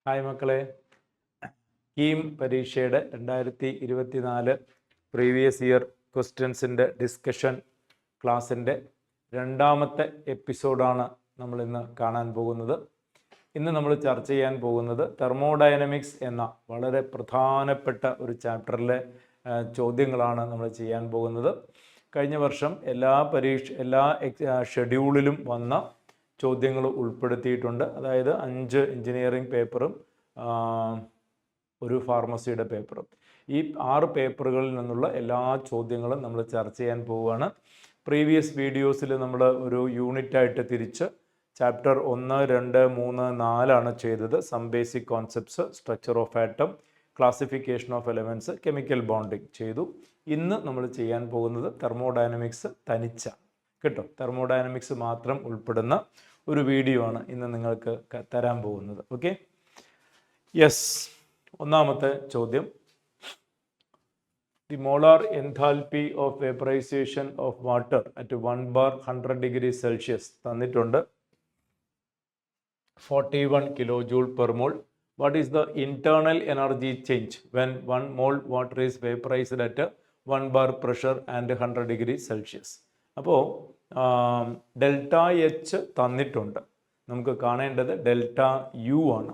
Hi മക്കളെ, കീം പരീക്ഷയുടെ 2024 previous year ക്വസ്റ്റ്യൻസിൻ്റെ discussion ക്ലാസ്സിൻ്റെ രണ്ടാമത്തെ എപ്പിസോഡാണ് നമ്മളിന്ന് കാണാൻ പോകുന്നത്. ഇന്ന് നമ്മൾ ചർച്ച ചെയ്യാൻ പോകുന്നത് തെർമോഡൈനമിക്സ് എന്ന വളരെ പ്രധാനപ്പെട്ട ഒരു ചാപ്റ്ററിലെ ചോദ്യങ്ങളാണ് നമ്മൾ ചെയ്യാൻ പോകുന്നത്. കഴിഞ്ഞ വർഷം എല്ലാ ഷെഡ്യൂളിലും വന്ന ചോദ്യങ്ങൾ ഉൾപ്പെടുത്തിയിട്ടുണ്ട്. അതായത് 5 എഞ്ചിനീയറിംഗ് പേപ്പറും ഒരു ഫാർമസിയുടെ പേപ്പറും. ഈ 6 പേപ്പറുകളിൽ നിന്നുള്ള എല്ലാ ചോദ്യങ്ങളും നമ്മൾ ചർച്ച ചെയ്യാൻ പോവുകയാണ്. പ്രീവിയസ് വീഡിയോസിൽ നമ്മൾ ഒരു യൂണിറ്റായിട്ട് തിരിച്ച് ചാപ്റ്റർ 1, 2, 3, 4 ചെയ്തത്. Some basic concepts, structure of atom, classification of elements, chemical bonding ചെയ്തു. ഇന്ന് നമ്മൾ ചെയ്യാൻ പോകുന്നത് തെർമോഡൈനമിക്സ് തനിച്ച കേട്ടോ, തെർമോഡൈനമിക്സ് മാത്രം ഉൾപ്പെടുന്ന ഒരു വീഡിയോ ആണ് ഇന്ന് നിങ്ങൾക്ക് തരാൻ പോകുന്നത്. Okay, yes. ഒന്നാമത്തെ ചോദ്യം, the molar enthalpy of vaporisation of water at 1 bar 100 degree Celsius തന്നിട്ടുണ്ട്. 41 kilojoule per mole. What is the internal energy change when 1 mole water is vaporized at 1 bar pressure and 100 degree Celsius? അപ്പോൾ delta H തന്നിട്ടുണ്ട്. നമുക്ക് കാണേണ്ടത് delta U ആണ്.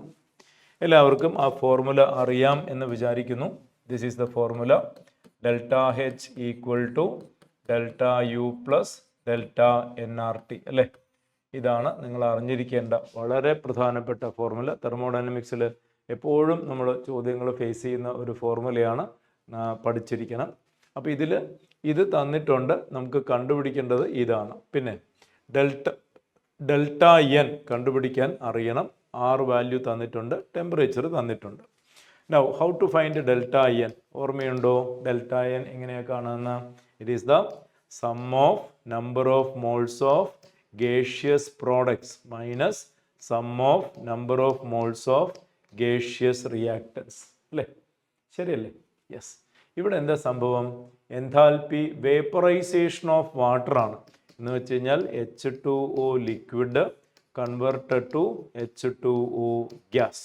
എല്ലാവർക്കും ആ formula അറിയാം എന്ന് വിചാരിക്കുന്നു. This is the formula. Delta H equal to delta U plus delta N R T അല്ലേ. ഇതാണ് നിങ്ങൾ അറിഞ്ഞിരിക്കേണ്ട വളരെ പ്രധാനപ്പെട്ട ഫോർമുല. തെർമോഡൈനമിക്സിൽ എപ്പോഴും നമ്മൾ ചോദ്യങ്ങൾ ഫേസ് ചെയ്യുന്ന ഒരു ഫോർമുലയാണ്, പഠിച്ചിരിക്കണം. അപ്പോൾ ഇത് തന്നിട്ടുണ്ട്, നമുക്ക് കണ്ടുപിടിക്കേണ്ടത് ഇതാണ്. പിന്നെ ഡെൽറ്റ എൻ കണ്ടുപിടിക്കാൻ അറിയണം. 6 വാല്യൂ തന്നിട്ടുണ്ട്, ടെമ്പറേച്ചർ തന്നിട്ടുണ്ട്. Now how to find delta N? ഓർമ്മയുണ്ടോ ഡെൽറ്റ എൻ എങ്ങനെയാണ് കാണുന്നത്? It is the sum of number of moles of gaseous products minus sum of number of moles of gaseous reactants അല്ലേ. ശരിയല്ലേ? Yes. ഇവിടെ എന്താ സംഭവം? എൻതാൽപ്പി വേപ്പറൈസേഷൻ ഓഫ് വാട്ടർ ആണ്. എന്ന് വെച്ച് കഴിഞ്ഞാൽ H2O liquid converted to H2O gas,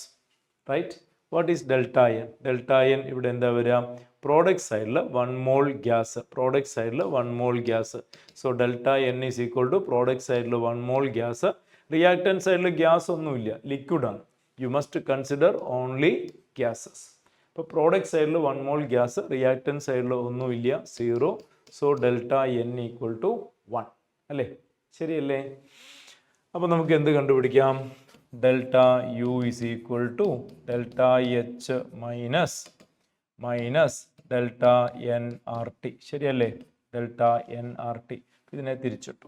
right? What is delta N? Delta N ഇവിടെ എന്താ വരിക? പ്രോഡക്റ്റ് സൈഡിൽ 1 മോൾ ഗ്യാസ്, പ്രോഡക്റ്റ് സൈഡിൽ 1 mole gas. So delta N is equal to product സൈഡിൽ 1 മോൾ ഗ്യാസ്. റിയാക്ടൻ സൈഡിൽ ഗ്യാസ് ഒന്നുമില്ല, ലിക്വിഡാണ്. You must consider only gases. ഇപ്പോൾ പ്രോഡക്റ്റ് സൈഡിൽ 1 മോൾ ഗ്യാസ്, റിയാക്ടൻ സൈഡിൽ ഒന്നുമില്ല, 0. So delta N equal to 1 അല്ലേ. ശരിയല്ലേ? അപ്പോൾ നമുക്ക് എന്ത് കണ്ടുപിടിക്കാം? Delta U is equal to delta H minus delta N R T. ശരിയല്ലേ? ഡെൽറ്റ എൻ ആർ ടി ഇതിനെ തിരിച്ചിട്ടു,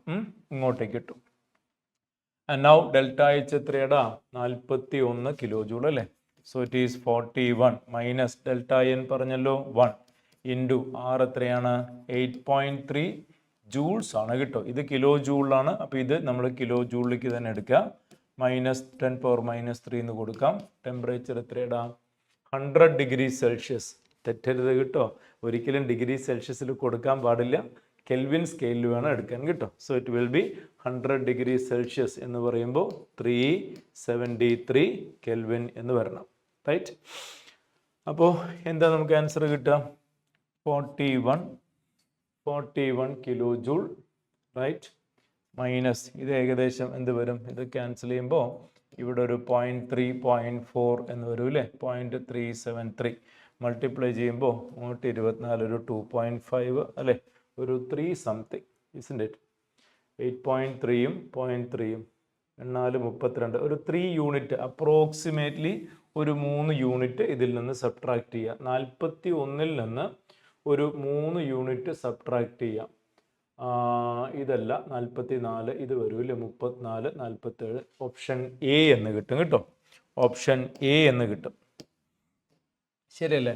ഇങ്ങോട്ടേക്ക് ഇട്ടു. ആൻഡ് നൗ ഡെൽറ്റ എച്ച് എത്രയാടാ? 41 കിലോജൂൾ അല്ലേ. So it is 41 minus delta N പറഞ്ഞല്ലോ 1 ഇൻറ്റു ആർ എത്രയാണ്? 8.3 ജൂൾസ് ആണ് കേട്ടോ. ഇത് കിലോ ജൂളിലാണ്. അപ്പോൾ ഇത് നമ്മൾ കിലോ ജൂളിലേക്ക് തന്നെ എടുക്കുക. മൈനസ് 10⁻³ എന്ന് കൊടുക്കാം. ടെമ്പറേച്ചർ എത്രയാടാ? 100 ഡിഗ്രി സെൽഷ്യസ്. തെറ്റരുത് കേട്ടോ, ഒരിക്കലും ഡിഗ്രി സെൽഷ്യസിൽ കൊടുക്കാൻ പാടില്ല, കെൽവിൻ സ്കെയിലിൽ വേണം എടുക്കാൻ കേട്ടോ. So it will be 100 degree Celsius എന്ന് പറയുമ്പോൾ 373 കെൽവിൻ എന്ന് വരണം, റൈറ്റ്? അപ്പോൾ എന്താ നമുക്ക് ആൻസർ കിട്ടുക? 41 കിലോ ജൂൾ, റൈറ്റ്? മൈനസ് ഇത് ഏകദേശം എന്ത് വരും? ഇത് ക്യാൻസൽ ചെയ്യുമ്പോൾ ഇവിടെ ഒരു 0.3, 0.4 എന്ന് വരും അല്ലേ. 0.373 മൾട്ടിപ്ലൈ ചെയ്യുമ്പോൾ 124 ഒരു 2.5 അല്ലേ, ഒരു 3 സംതിങ് ഇസ്ൻ്റ് ഇറ്റ്. 8.3യും 0.3യും 32, ഒരു 3 യൂണിറ്റ് അപ്രോക്സിമേറ്റ്ലി ഒരു 3 യൂണിറ്റ് ഇതിൽ നിന്ന് സബ്ട്രാക്ട് ചെയ്യുക. 41ൽ നിന്ന് ഒരു 3 യൂണിറ്റ് സബ്ട്രാക്ട് ചെയ്യാം. ഇതല്ല 44, ഇത് വരും ഇല്ലേ, 34, 47. ഓപ്ഷൻ എ എന്ന് കിട്ടും കേട്ടോ. ഓപ്ഷൻ എ എന്ന് കിട്ടും. ശരിയല്ലേ?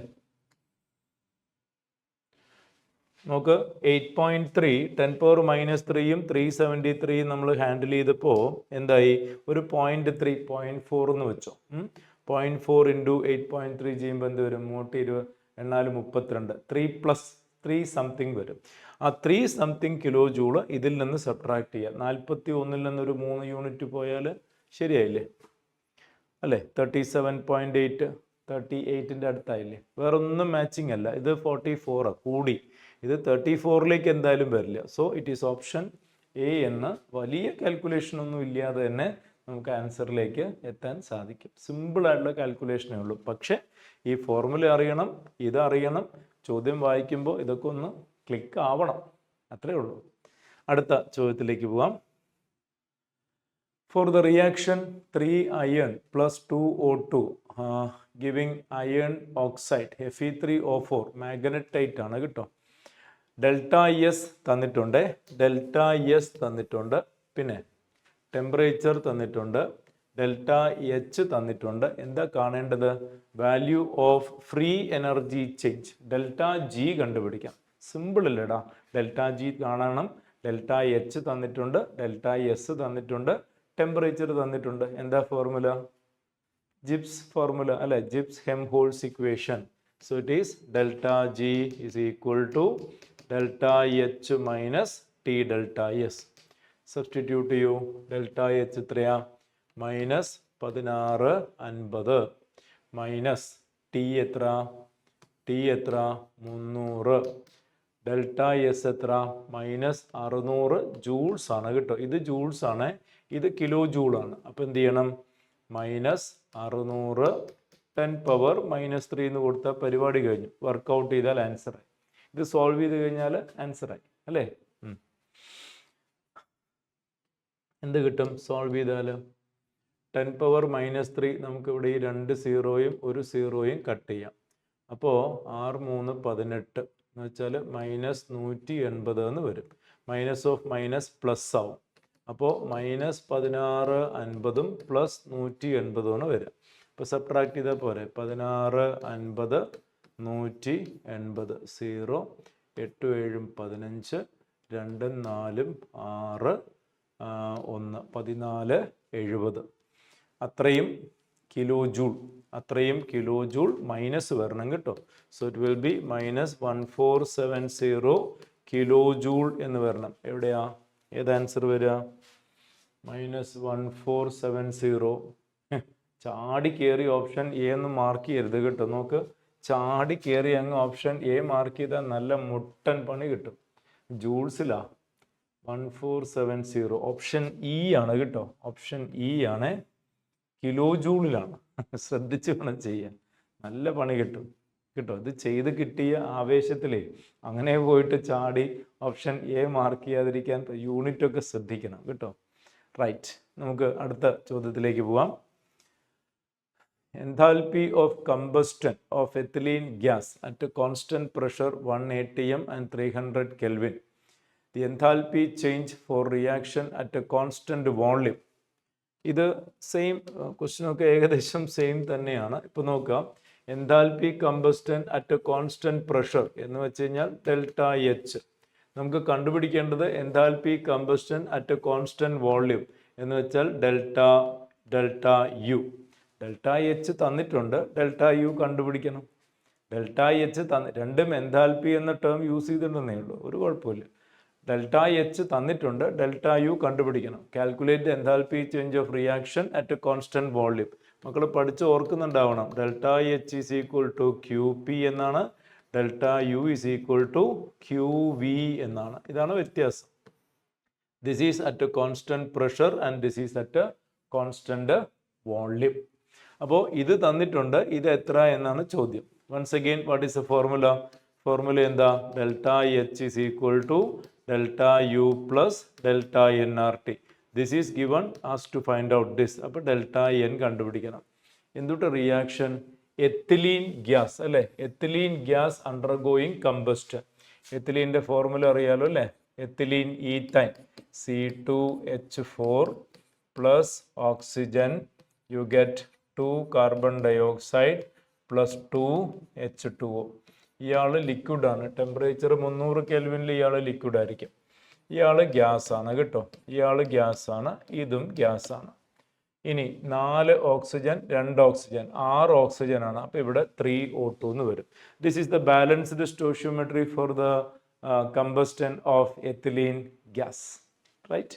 നമുക്ക് 8.3 10⁻³ 373 നമ്മൾ ഹാൻഡിൽ ചെയ്തപ്പോൾ എന്തായി? ഒരു 0.3 0.4 എന്ന് വെച്ചോ. 0.4 ഇൻറ്റു 8.3 ചെയ്യുമ്പോൾ എന്ത് വരും? 120 3 പ്ലസ് 3 സംതിങ് വരും. ആ 3 സംതിങ് കിലോ ജൂള് ഇതിൽ നിന്ന് സബ്ട്രാക്ട് ചെയ്യുക. 41ൽ നിന്നൊരു 3 യൂണിറ്റ് പോയാൽ ശരിയായില്ലേ? അല്ലേ? 37.8, 38ൻ്റെ അടുത്തായില്ലേ? വേറൊന്നും മാച്ചിങ് അല്ല. ഇത് 44 കൂടി. ഇത് 34ലേക്ക് എന്തായാലും വരില്ല. So it is option A എന്ന് വലിയ കാൽക്കുലേഷൻ ഒന്നും ഇല്ലാതെ തന്നെ നമുക്ക് ആൻസറിലേക്ക് എത്താൻ സാധിക്കും. സിമ്പിളായിട്ടുള്ള കാൽക്കുലേഷനേ ഉള്ളൂ. പക്ഷേ ഈ ഫോർമുല അറിയണം, ഇതറിയണം, ചോദ്യം വായിക്കുമ്പോൾ ഇതൊക്കെ ഒന്ന് ക്ലിക്ക് ആവണം, അത്രേ ഉള്ളൂ. അടുത്ത ചോദ്യത്തിലേക്ക് പോവാം. For the reaction 3 iron plus 2 O2 giving iron oxide Fe3O4 magnetite ആണ് കേട്ടോ. ഡെൽറ്റ എസ് തന്നിട്ടുണ്ട്, ഡെൽറ്റ എസ് തന്നിട്ടുണ്ട്, പിന്നെ ടെമ്പറേച്ചർ തന്നിട്ടുണ്ട്, ഡെൽറ്റ എച്ച് തന്നിട്ടുണ്ട്. എന്താ കാണേണ്ടത്? Value of free energy change delta G കണ്ടുപിടിക്കാം. സിമ്പിൾ അല്ലേടാ. ഡെൽറ്റ ജി കാണണം, ഡെൽറ്റ എച്ച് തന്നിട്ടുണ്ട്, ഡെൽറ്റ എസ് തന്നിട്ടുണ്ട്, ടെമ്പറേച്ചർ തന്നിട്ടുണ്ട്. എന്താ ഫോർമുല? ജിബ്സ് ഫോർമുല അല്ലെ? Gibbs Helmholtz equation. So it is delta G is equal to delta H minus T delta S. Substitute ചെയ്യൂ. Delta H എത്രയാ? Minus 1650 minus T എത്ര? T എത്ര? 300. Delta S എത്ര? Minus 600 joules ആണ് കേട്ടോ. ഇത് joules ആണ്, ഇത് കിലോ ജൂൾ ആണ്. അപ്പോൾ എന്ത് ചെയ്യണം? മൈനസ് 600 10⁻³ എന്ന് കൊടുത്താൽ പരിപാടി കഴിഞ്ഞു. വർക്കൗട്ട് ചെയ്താൽ ആൻസറായി. ഇത് സോൾവ് ചെയ്ത് കഴിഞ്ഞാൽ ആൻസറായി അല്ലേ? എന്ത് കിട്ടും സോൾവ് ചെയ്താൽ? 10⁻³ നമുക്കിവിടെ ഈ 2 സീറോയും 1 സീറോയും കട്ട് ചെയ്യാം. അപ്പോൾ 6 3 18 എന്ന് വെച്ചാൽ മൈനസ് 180 എന്ന് വരും. മൈനസ് ഓഫ് മൈനസ് പ്ലസ് ആവും. അപ്പോൾ മൈനസ് 1650 പ്ലസ് 180 വരിക. അപ്പോൾ സബ്ട്രാക്ട് ചെയ്താൽ പോരെ. 1650 180 0 8 7 15 2 4 6 1 14 70. അത്രയും കിലോ ജൂൾ, അത്രയും കിലോ ജൂൾ മൈനസ് വരണം കേട്ടോ. So it will be minus 1470 kilo joule എന്ന് വരണം. എവിടെയാ? ഏത് ആൻസർ വരിക? മൈനസ് 1470. ചാടി കയറി ഓപ്ഷൻ എ എന്ന് മാർക്ക് ചെയ്യരുത് കേട്ടോ. നോക്ക്, ചാടി കയറി അങ്ങ് ഓപ്ഷൻ എ മാർക്ക് ചെയ്താൽ നല്ല മുട്ടൻ പണി കിട്ടും. ജൂൾസിലാ 1470. ഓപ്ഷൻ ഇ ആണ് കേട്ടോ. ഓപ്ഷൻ ഇ ആണ്, കിലോ ജൂളിലാണ്. ശ്രദ്ധിച്ച് വേണം ചെയ്യാൻ, നല്ല പണി കിട്ടും കേട്ടോ. ഇത് ചെയ്ത് കിട്ടിയ ആവേശത്തിലേ അങ്ങനെ പോയിട്ട് ചാടി ഓപ്ഷൻ എ മാർക്ക് ചെയ്യാതിരിക്കാൻ യൂണിറ്റൊക്കെ ശ്രദ്ധിക്കണം കേട്ടോ. റൈറ്റ്, നമുക്ക് അടുത്ത ചോദ്യത്തിലേക്ക് പോവാം. Enthalpy of combustion of ethylene gas at a constant pressure 1 atm and 300 Kelvin. The enthalpy change for reaction at a constant volume. ഇത് സെയിം ക്വസ്റ്റ്യനൊക്കെ ഏകദേശം സെയിം തന്നെയാണ്. ഇപ്പോൾ നോക്കാം, enthalpy combustion at a constant pressure എന്ന് വെച്ച് കഴിഞ്ഞാൽ ഡെൽറ്റ എച്ച്. നമുക്ക് കണ്ടുപിടിക്കേണ്ടത് enthalpy combustion at a constant volume എന്ന് വെച്ചാൽ ഡെൽറ്റ യു. ഡെൽറ്റ എച്ച് തന്നിട്ടുണ്ട്, ഡെൽറ്റ യു കണ്ടുപിടിക്കണം. ഡെൽറ്റ എച്ച് രണ്ടും എൻതാൽപ്പി എന്ന ടേം യൂസ് ചെയ്തിട്ടുണ്ടെന്നേ ഉള്ളൂ, ഒരു കുഴപ്പമില്ല. ഡെൽറ്റ എച്ച് തന്നിട്ടുണ്ട്, ഡെൽറ്റ യു കണ്ടുപിടിക്കണം. Calculate enthalpy change of reaction at a constant volume. മക്കൾ പഠിച്ച് ഓർക്കുന്നുണ്ടാവണം. Delta H is equal to Q P എന്നാണ്, delta U is equal to Q V എന്നാണ്. ഇതാണ് വ്യത്യാസം. This is at a constant pressure and this is at a constant volume. അപ്പോൾ ഇത് തന്നിട്ടുണ്ട്, ഇത് എത്ര എന്നാണ് ചോദ്യം. Once again, what is a formula? Formula എന്താ? Delta H is equal to delta U plus delta N R T. This is given as to find out this. അപ്പോൾ delta N കണ്ടുപിടിക്കണം. എന്തുട്ട് റിയാക്ഷൻ? എത്തിലീൻ ഗ്യാസ് അല്ലേ? Ethylene gas undergoing combustion. എത്തിലീൻ്റെ formula അറിയാലോ അല്ലേ? Ethylene ethene C2H4 plus oxygen, you get 2 carbon dioxide plus 2 H2O. ഇയാൾ ലിക്വിഡാണ്. Temperature 300 കെൽവിനിൽ ഇയാൾ liquid ആയിരിക്കും. ഇയാൾ ഗ്യാസ് ആണ് കേട്ടോ. ഇയാൾ ഗ്യാസ് ആണ്, ഇതും ഗ്യാസ് ആണ്. ഇനി 4 ഓക്സിജൻ 2 ഓക്സിജൻ 6 ഓക്സിജൻ ആണ്. അപ്പോൾ ഇവിടെ 3O2 എന്ന് വരും. This is the balanced stoichiometry for the combustion of ethylene gas. Right.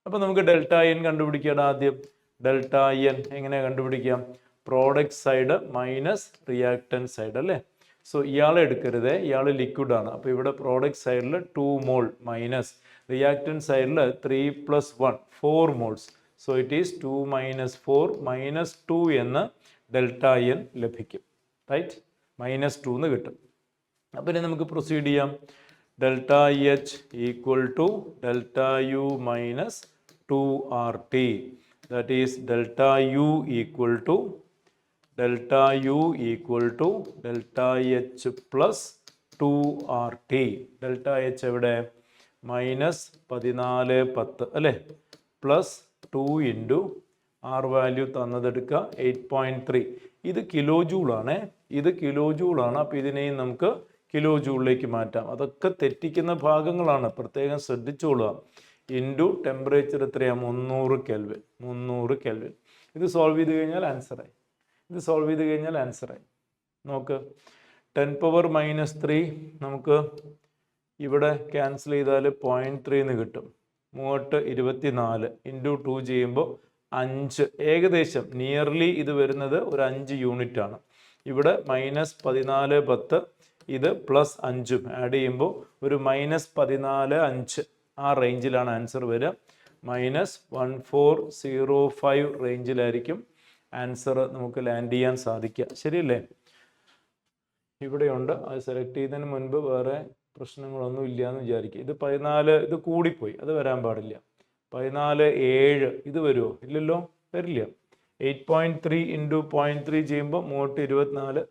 അപ്പോൾ നമുക്ക് ഡെൽറ്റ എൻ കണ്ടുപിടിക്കണം. ആദ്യം ഡെൽറ്റ എൻ എങ്ങനെ കണ്ടുപിടിക്കാം? Product side minus reactant side അല്ലേ? സോ ഇയാളെ എടുക്കരുത്, ഇയാൾ ലിക്വിഡാണ്. അപ്പോൾ ഇവിടെ പ്രോഡക്റ്റ് സൈഡിൽ 2 മോൾ മൈനസ് റിയാക്ടൻറ്റ് സൈഡിൽ 3 + 1 4 മോൾസ്. സോ ഇറ്റ് ഈസ് 2 - 4 - 2 എന്ന് ഡെൽറ്റ എൻ ലഭിക്കും. റൈറ്റ്, -2 എന്ന് കിട്ടും. അപ്പോൾ ഇനി നമുക്ക് പ്രൊസീഡ് ചെയ്യാം. Delta H equal to delta U minus 2RT. That is delta U equal to delta H plus 2RT. Delta H എവിടെ? -1410 അല്ലേ? പ്ലസ് 2 ഇൻറ്റു ആർ വാല്യൂ തന്നതെടുക്കുക 8.3. ഇത് കിലോ ജൂളാണ്, ഇത് കിലോ ജൂളാണ്. അപ്പോൾ ഇതിനെയും നമുക്ക് കിലോ ജൂളിലേക്ക് മാറ്റാം. അതൊക്കെ തെറ്റിക്കുന്ന ഭാഗങ്ങളാണ്, പ്രത്യേകം ശ്രദ്ധിച്ചോളുക. ഇൻറ്റു ടെമ്പറേച്ചർ എത്രയാണ്? 300 കെൽവിൻ. 300 കെൽവിൻ. ഇത് സോൾവ് ചെയ്ത് കഴിഞ്ഞാൽ ആൻസറായി. ഇത് സോൾവ് ചെയ്ത് കഴിഞ്ഞാൽ ആൻസറായി. നോക്ക്, 10⁻³ നമുക്ക് ഇവിടെ ക്യാൻസൽ ചെയ്താൽ 0.3 എന്ന് കിട്ടും. 3 ഇൻറ്റു 2 ചെയ്യുമ്പോൾ 5, ഏകദേശം നിയർലി ഇത് വരുന്നത് ഒരു 5 യൂണിറ്റ് ആണ്. ഇവിടെ -1410, ഇത് +5 ആഡ് ചെയ്യുമ്പോൾ ഒരു -14.5 ആ റേഞ്ചിലാണ് ആൻസർ വരിക. -1405 റേഞ്ചിലായിരിക്കും ആൻസർ നമുക്ക് ലാൻഡ് ചെയ്യാൻ സാധിക്കുക. ശരിയല്ലേ? ഇവിടെയുണ്ട്, അത് സെലക്ട് ചെയ്യുന്നതിന് മുൻപ് വേറെ പ്രശ്നങ്ങളൊന്നും ഇല്ല എന്ന് വിചാരിക്കുക. ഇത് 14, ഇത് കൂടിപ്പോയി, അത് വരാൻ പാടില്ല. 14.7 ഇത് വരുമോ? ഇല്ലല്ലോ, വരില്ല. 8.3 ഇൻറ്റു 0.3 ചെയ്യുമ്പോൾ 324,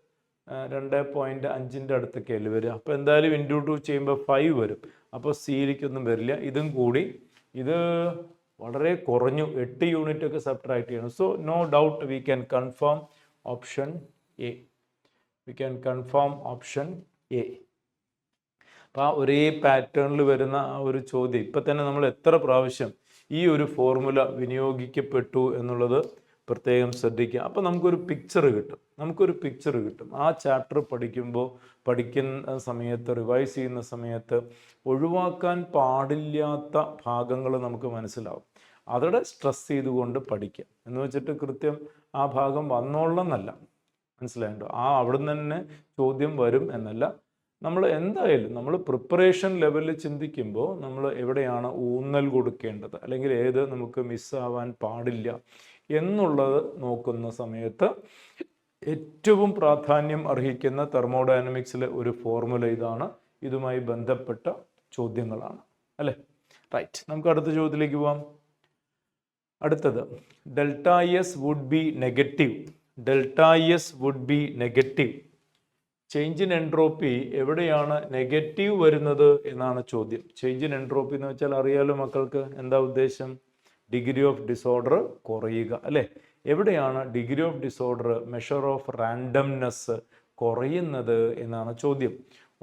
2.5 അടുത്തൊക്കെ അല്ലേ വരിക. അപ്പോൾ എന്തായാലും ഇൻറ്റു 2 ചെയ്യുമ്പോൾ 5 വരും. അപ്പോൾ സിയിലേക്കൊന്നും വരില്ല. ഇതും കൂടി ഇത് വളരെ കുറഞ്ഞു, 8 യൂണിറ്റ് ഒക്കെ സബ്ട്രാക്ട് ചെയ്യണം. So no doubt we can confirm option A. We can confirm option A. അപ്പോൾ ആ ഒരേ പാറ്റേണിൽ വരുന്ന ആ ഒരു ചോദ്യം ഇപ്പം തന്നെ നമ്മൾ എത്ര പ്രാവശ്യം ഈ ഒരു ഫോർമുല വിനിയോഗിക്കപ്പെട്ടു എന്നുള്ളത് പ്രത്യേകം ശ്രദ്ധിക്കുക. അപ്പോൾ നമുക്കൊരു പിക്ചർ കിട്ടും. ആ ചാപ്റ്റർ പഠിക്കുന്ന സമയത്ത്, റിവൈസ് ചെയ്യുന്ന സമയത്ത് ഒഴിവാക്കാൻ പാടില്ലാത്ത ഭാഗങ്ങൾ നമുക്ക് മനസ്സിലാവും. അതോടെ സ്ട്രെസ് ചെയ്തുകൊണ്ട് പഠിക്കുക എന്ന് വെച്ചിട്ട് കൃത്യം ആ ഭാഗം വന്നോളണമെന്നല്ല, മനസ്സിലായിട്ടുണ്ടോ? അവിടെ നിന്ന് തന്നെ ചോദ്യം വരും എന്നല്ല. നമ്മൾ എന്തായാലും നമ്മൾ പ്രിപ്പറേഷൻ ലെവലിൽ ചിന്തിക്കുമ്പോൾ നമ്മൾ എവിടെയാണ് ഊന്നൽ കൊടുക്കേണ്ടത്, അല്ലെങ്കിൽ ഏത് നമുക്ക് മിസ്സാവാൻ പാടില്ല എന്നുള്ളത് നോക്കുന്ന സമയത്ത് ഏറ്റവും പ്രാധാന്യം അർഹിക്കുന്ന തെർമോഡൈനമിക്സിലെ ഒരു ഫോർമുല ഇതാണ്. ഇതുമായി ബന്ധപ്പെട്ട ചോദ്യങ്ങളാണ് അല്ലേ? റൈറ്റ്, നമുക്ക് അടുത്ത ചോദ്യത്തിലേക്ക് പോവാം. അടുത്തത് delta S would be negative. Change in entropy എവിടെയാണ് നെഗറ്റീവ് വരുന്നത് എന്നാണ് ചോദ്യം. ചേഞ്ച് ഇൻ എൻട്രോപ്പി എന്ന് വെച്ചാൽ അറിയാലോ മക്കൾക്ക്, എന്താ ഉദ്ദേശം? ഡിഗ്രി ഓഫ് ഡിസോർഡർ കുറയുക അല്ലേ? എവിടെയാണ് degree of disorder, measure of randomness കുറയുന്നത് എന്നാണ് ചോദ്യം.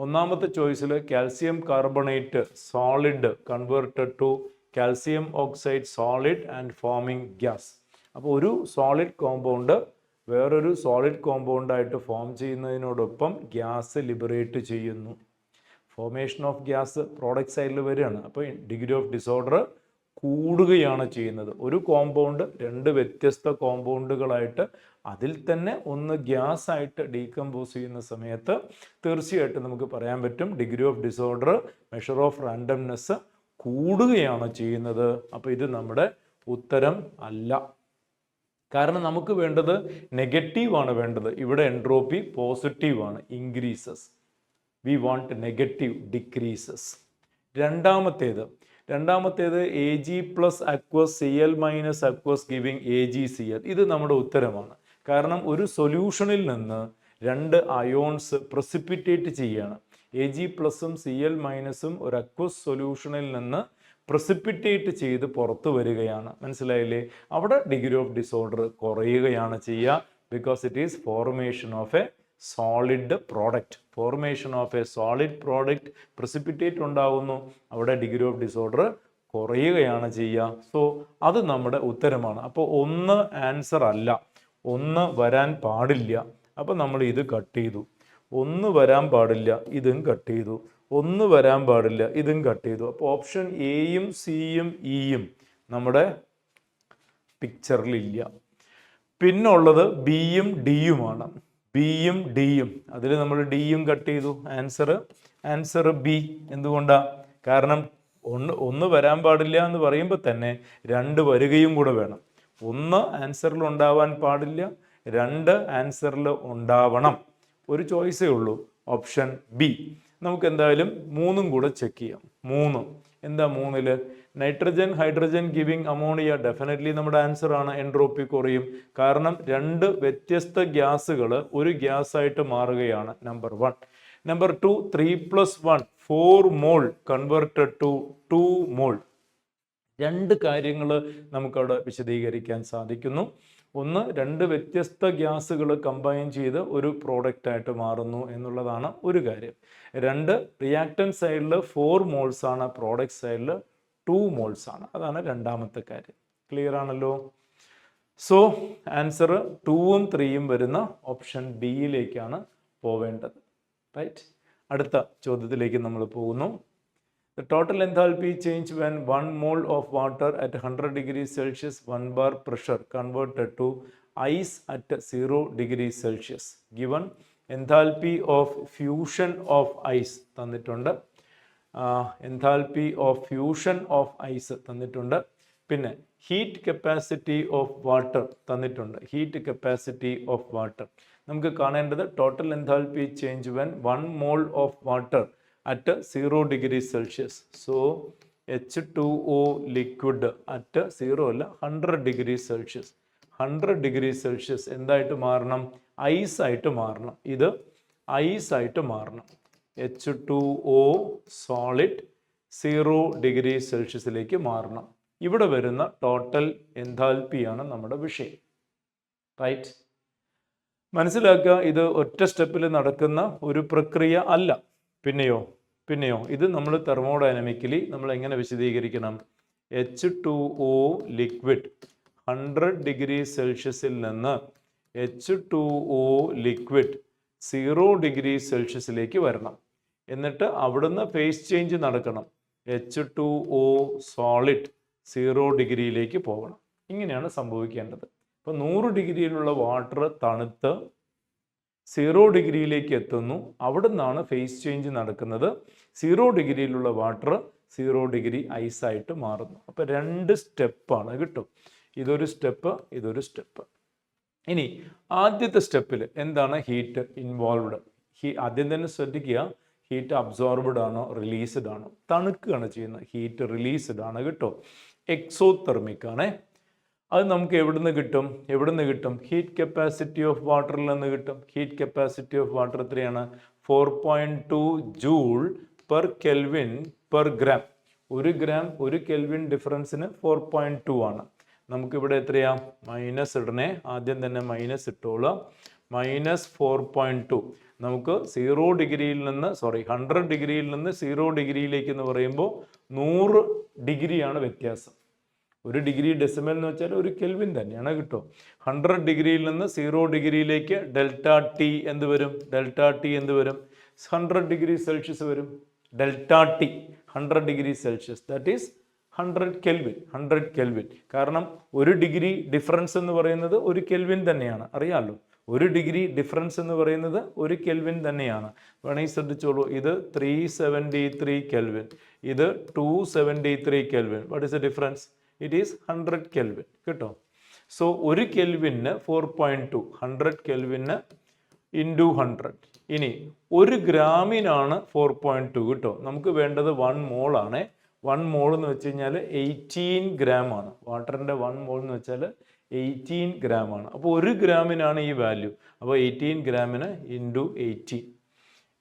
ഒന്നാമത്തെ ചോയ്സിൽ calcium carbonate solid converted to calcium oxide solid and forming gas. അപ്പോൾ ഒരു സോളിഡ് കോമ്പൗണ്ട് വേറൊരു സോളിഡ് കോമ്പൗണ്ടായിട്ട് ഫോം ചെയ്യുന്നതിനോടൊപ്പം ഗ്യാസ് ലിബറേറ്റ് ചെയ്യുന്നു. ഫോർമേഷൻ ഓഫ് ഗ്യാസ് പ്രോഡക്റ്റ് സൈഡിൽ വരികയാണ്. അപ്പോൾ ഡിഗ്രി ഓഫ് ഡിസോർഡർ കൂടുകയാണ് ചെയ്യുന്നത്. ഒരു കോമ്പൗണ്ട് 2 വ്യത്യസ്ത കോമ്പൗണ്ടുകളായിട്ട് അതിൽ തന്നെ ഒന്ന് ഗ്യാസ് ആയിട്ട് ഡീകമ്പോസ് ചെയ്യുന്ന സമയത്ത് തീർച്ചയായിട്ടും നമുക്ക് പറയാൻ പറ്റും degree of disorder, measure of randomness കൂടുകയാണ് ചെയ്യുന്നത്. അപ്പോൾ ഇത് നമ്മുടെ ഉത്തരം അല്ല. കാരണം നമുക്ക് വേണ്ടത് നെഗറ്റീവാണ് വേണ്ടത്. ഇവിടെ എൻട്രോപ്പി പോസിറ്റീവാണ്, increases. We want negative, decreases. രണ്ടാമത്തേത് Ag plus aqueous Cl minus aqueous giving AgCl. ഇത് നമ്മുടെ ഉത്തരമാണ്. കാരണം ഒരു സൊല്യൂഷനിൽ നിന്ന് 2 അയോൺസ് പ്രസിപ്പിറ്റേറ്റ് ചെയ്യുകയാണ്. Ag പ്ലസും Cl മൈനസും ഒരു അക്വസ് സൊല്യൂഷനിൽ നിന്ന് പ്രസിപ്പിറ്റേറ്റ് ചെയ്ത് പുറത്തു വരികയാണ്. മനസ്സിലായില്ലേ? അവിടെ ഡിഗ്രി ഓഫ് ഡിസോർഡർ കുറയുകയാണ് ചെയ്യുക. Because it is formation of A solid product. Formation of A solid product precipitate ഉണ്ടാകുന്നു, അവിടെ ഡിഗ്രി ഓഫ് ഡിസോർഡർ കുറയുകയാണ് ചെയ്യുക. സോ അത് നമ്മുടെ ഉത്തരമാണ്. അപ്പോൾ 1 ആൻസർ അല്ല, 1 വരാൻ പാടില്ല. അപ്പോൾ നമ്മൾ ഇത് കട്ട് ചെയ്തു. 1 വരാൻ പാടില്ല, ഇതും കട്ട് ചെയ്തു. 1 വരാൻ പാടില്ല, ഇതും കട്ട് ചെയ്തു. അപ്പോൾ ഓപ്ഷൻ എയും സിയും ഇയും നമ്മുടെ പിക്ചറിലില്ല. പിന്നുള്ളത് ബിയും ഡിയുമാണ്. ബിയും ഡിയും, അതിൽ നമ്മൾ ഡിയും കട്ട് ചെയ്തു. Answer B. എന്തുകൊണ്ടാണ്? കാരണം ഒന്ന് വരാൻ പാടില്ല എന്ന് പറയുമ്പോൾ തന്നെ 2 വരികയും കൂടെ വേണം. 1 ആൻസറിൽ ഉണ്ടാവാൻ പാടില്ല, 2 ആൻസറിൽ ഉണ്ടാവണം. ഒരു ചോയ്സേ ഉള്ളൂ, ഓപ്ഷൻ ബി. നമുക്ക് എന്തായാലും 3 കൂടെ ചെക്ക് ചെയ്യാം. 3 എന്താ? 3 nitrogen hydrogen giving ammonia, definitely നമ്മുടെ ആൻസർ ആണ്. എൻട്രോപ്പി കുറയും, കാരണം 2 വ്യത്യസ്ത ഗ്യാസുകൾ ഒരു ഗ്യാസ് ആയിട്ട് മാറുകയാണ്. Number 1. Number 2, 3+1 4 mole converted to 2 mole. 2 കാര്യങ്ങൾ നമുക്കവിടെ വിശദീകരിക്കാൻ സാധിക്കുന്നു. ഒന്ന്, 2 വ്യത്യസ്ത ഗ്യാസുകൾ കമ്പൈൻ ചെയ്ത് ഒരു പ്രോഡക്റ്റ് ആയിട്ട് മാറുന്നു എന്നുള്ളതാണ് ഒരു കാര്യം. 2, റിയാക്ടൻറ്റ് സൈഡിൽ 4 മോൾസ് ആണ്, പ്രോഡക്റ്റ് സൈഡിൽ 2 മോൾസ് ആണ്. അതാണ് രണ്ടാമത്തെ കാര്യം. ക്ലിയർ ആണല്ലോ? സോ ആൻസർ 2ഉം 3ഉം വരുന്ന ഓപ്ഷൻ ബിയിലേക്കാണ് പോവേണ്ടത്. റൈറ്റ്. അടുത്ത ചോദ്യത്തിലേക്ക് നമ്മൾ പോകുന്നു. The total enthalpy change when 1 mole of water at 100 degrees Celsius 1 bar pressure converted to ice at 0 degrees Celsius. Given enthalpy of fusion of ice തന്നിട്ടുണ്ട്. enthalpy of fusion of ice തന്നിട്ടുണ്ട്. പിന്നെ heat capacity of water തന്നിട്ടുണ്ട്. Heat capacity of water നമുക്ക് കാണേണ്ടത് total enthalpy change when 1 mole of water at 0 degrees Celsius. So H2O liquid at 0 അല്ല 100 degrees Celsius. 100 degrees Celsius എന്തായിട്ട് മാറണം? Ice ആയിട്ട് മാറണം. ഇത് ഐസ് ആയിട്ട് മാറണം. H2O സോളിഡ് 0 ഡിഗ്രി സെൽഷ്യസിലേക്ക് മാറണം. ഇവിടെ വരുന്ന ടോട്ടൽ എൻതാൽപ്പിയാണ് നമ്മുടെ വിഷയം. റൈറ്റ്. മനസ്സിലാക്കുക, ഇത് ഒറ്റ സ്റ്റെപ്പിൽ നടക്കുന്ന ഒരു പ്രക്രിയ അല്ല. പിന്നെയോ ഇത് നമ്മൾ തെർമോഡൈനാമിക്കലി നമ്മൾ എങ്ങനെ വിശദീകരിക്കണം? H2O ലിക്വിഡ് 100 ഡിഗ്രി സെൽഷ്യസിൽ നിന്ന് H2O ലിക്വിഡ് 0 ഡിഗ്രി സെൽഷ്യസിലേക്ക് വരണം. എന്നിട്ട് അവിടുന്ന് ഫേസ് ചേഞ്ച് നടക്കണം. H2O സോളിഡ് 0 ഡിഗ്രിയിലേക്ക് പോകണം. ഇങ്ങനെയാണ് സംഭവിക്കേണ്ടത്. അപ്പോൾ 100 ഡിഗ്രിയിലുള്ള വാട്ടർ തണുത്ത് 0 ഡിഗ്രിയിലേക്ക് എത്തുന്നു. അവിടെ നിന്നാണ് ഫേസ് ചേഞ്ച് നടക്കുന്നത്. 0 ഡിഗ്രിയിലുള്ള വാട്ടർ 0 ഡിഗ്രി ഐസായിട്ട് മാറുന്നു. അപ്പോൾ 2 സ്റ്റെപ്പാണ് കിട്ടും. ഇതൊരു സ്റ്റെപ്പ്, ഇതൊരു സ്റ്റെപ്പ്. ഇനി ആദ്യത്തെ സ്റ്റെപ്പിൽ എന്താണ് ഹീറ്റ് ഇൻവോൾവ്ഡ്? ആദ്യം തന്നെ ശ്രദ്ധിക്കുക, ഹീറ്റ് അബ്സോർബ്ഡ് ആണോ റിലീസ്ഡ് ആണോ? തണുക്കുകയാണ് ചെയ്യുന്നത്. ഹീറ്റ് റിലീസ്ഡ് ആണ് കേട്ടോ. എക്സോതെർമിക് ആണേ. അത് നമുക്ക് എവിടുന്ന് കിട്ടും? ഹീറ്റ് കപ്പാസിറ്റി ഓഫ് വാട്ടറിൽ നിന്ന് കിട്ടും. ഹീറ്റ് കപ്പാസിറ്റി ഓഫ് വാട്ടർ എത്രയാണ്? 4.2 joule per kelvin per gram. 1 gram 1 kelvin ഡിഫറൻസിന് 4.2 ആണ്. നമുക്കിവിടെ എത്രയാ? മൈനസ് ഇടണേ. ആദ്യം തന്നെ മൈനസ് ഇട്ടോളാം. -4.2. നമുക്ക് 0 ഡിഗ്രിയിൽ നിന്ന് 100 ഡിഗ്രിയിൽ നിന്ന് 0 ഡിഗ്രിയിലേക്ക് എന്ന് പറയുമ്പോൾ 100 ഡിഗ്രിയാണ് വ്യത്യാസം. 1 ഡിഗ്രി ഡെസിമൽ എന്ന് വെച്ചാൽ 1 കെൽവിൻ തന്നെയാണ് കിട്ടും. 100 ഡിഗ്രിയിൽ നിന്ന് 0 ഡിഗ്രിയിലേക്ക് ഡെൽറ്റ ടി എന്ത് വരും? 100 ഡിഗ്രി സെൽഷ്യസ് വരും. Delta T 100 degree Celsius, that is 100 kelvin. കാരണം 1 ഡിഗ്രി ഡിഫറൻസ് എന്ന് പറയുന്നത് 1 കെൽവിൻ തന്നെയാണ്. അറിയാമല്ലോ, 1 ഡിഗ്രി ഡിഫറൻസ് എന്ന് പറയുന്നത് 1 കെൽവിൻ തന്നെയാണ്. വേണമെങ്കിൽ ശ്രദ്ധിച്ചോളൂ, ഇത് 373 കെൽവിൻ, ഇത് 273 kelvin. What is the difference? It is 100 kelvin കേട്ടോ. സോ 1 കെൽവിന് 4.2, 100 കെൽവിന് ഇൻറ്റു 100. ഇനി 1 ഗ്രാമിനാണ് 4.2 കേട്ടോ. നമുക്ക് വേണ്ടത് 1 മോൾ ആണ്. 1 മോൾ എന്ന് വെച്ച് കഴിഞ്ഞാൽ 18 ഗ്രാം ആണ്. വാട്ടറിൻ്റെ 1 മോൾ എന്ന് വെച്ചാൽ 18 ഗ്രാം ആണ്. അപ്പോൾ 1 ഗ്രാമിനാണ് ഈ വാല്യൂ. അപ്പോൾ 18 ഗ്രാമിന് ഇൻറ്റു 18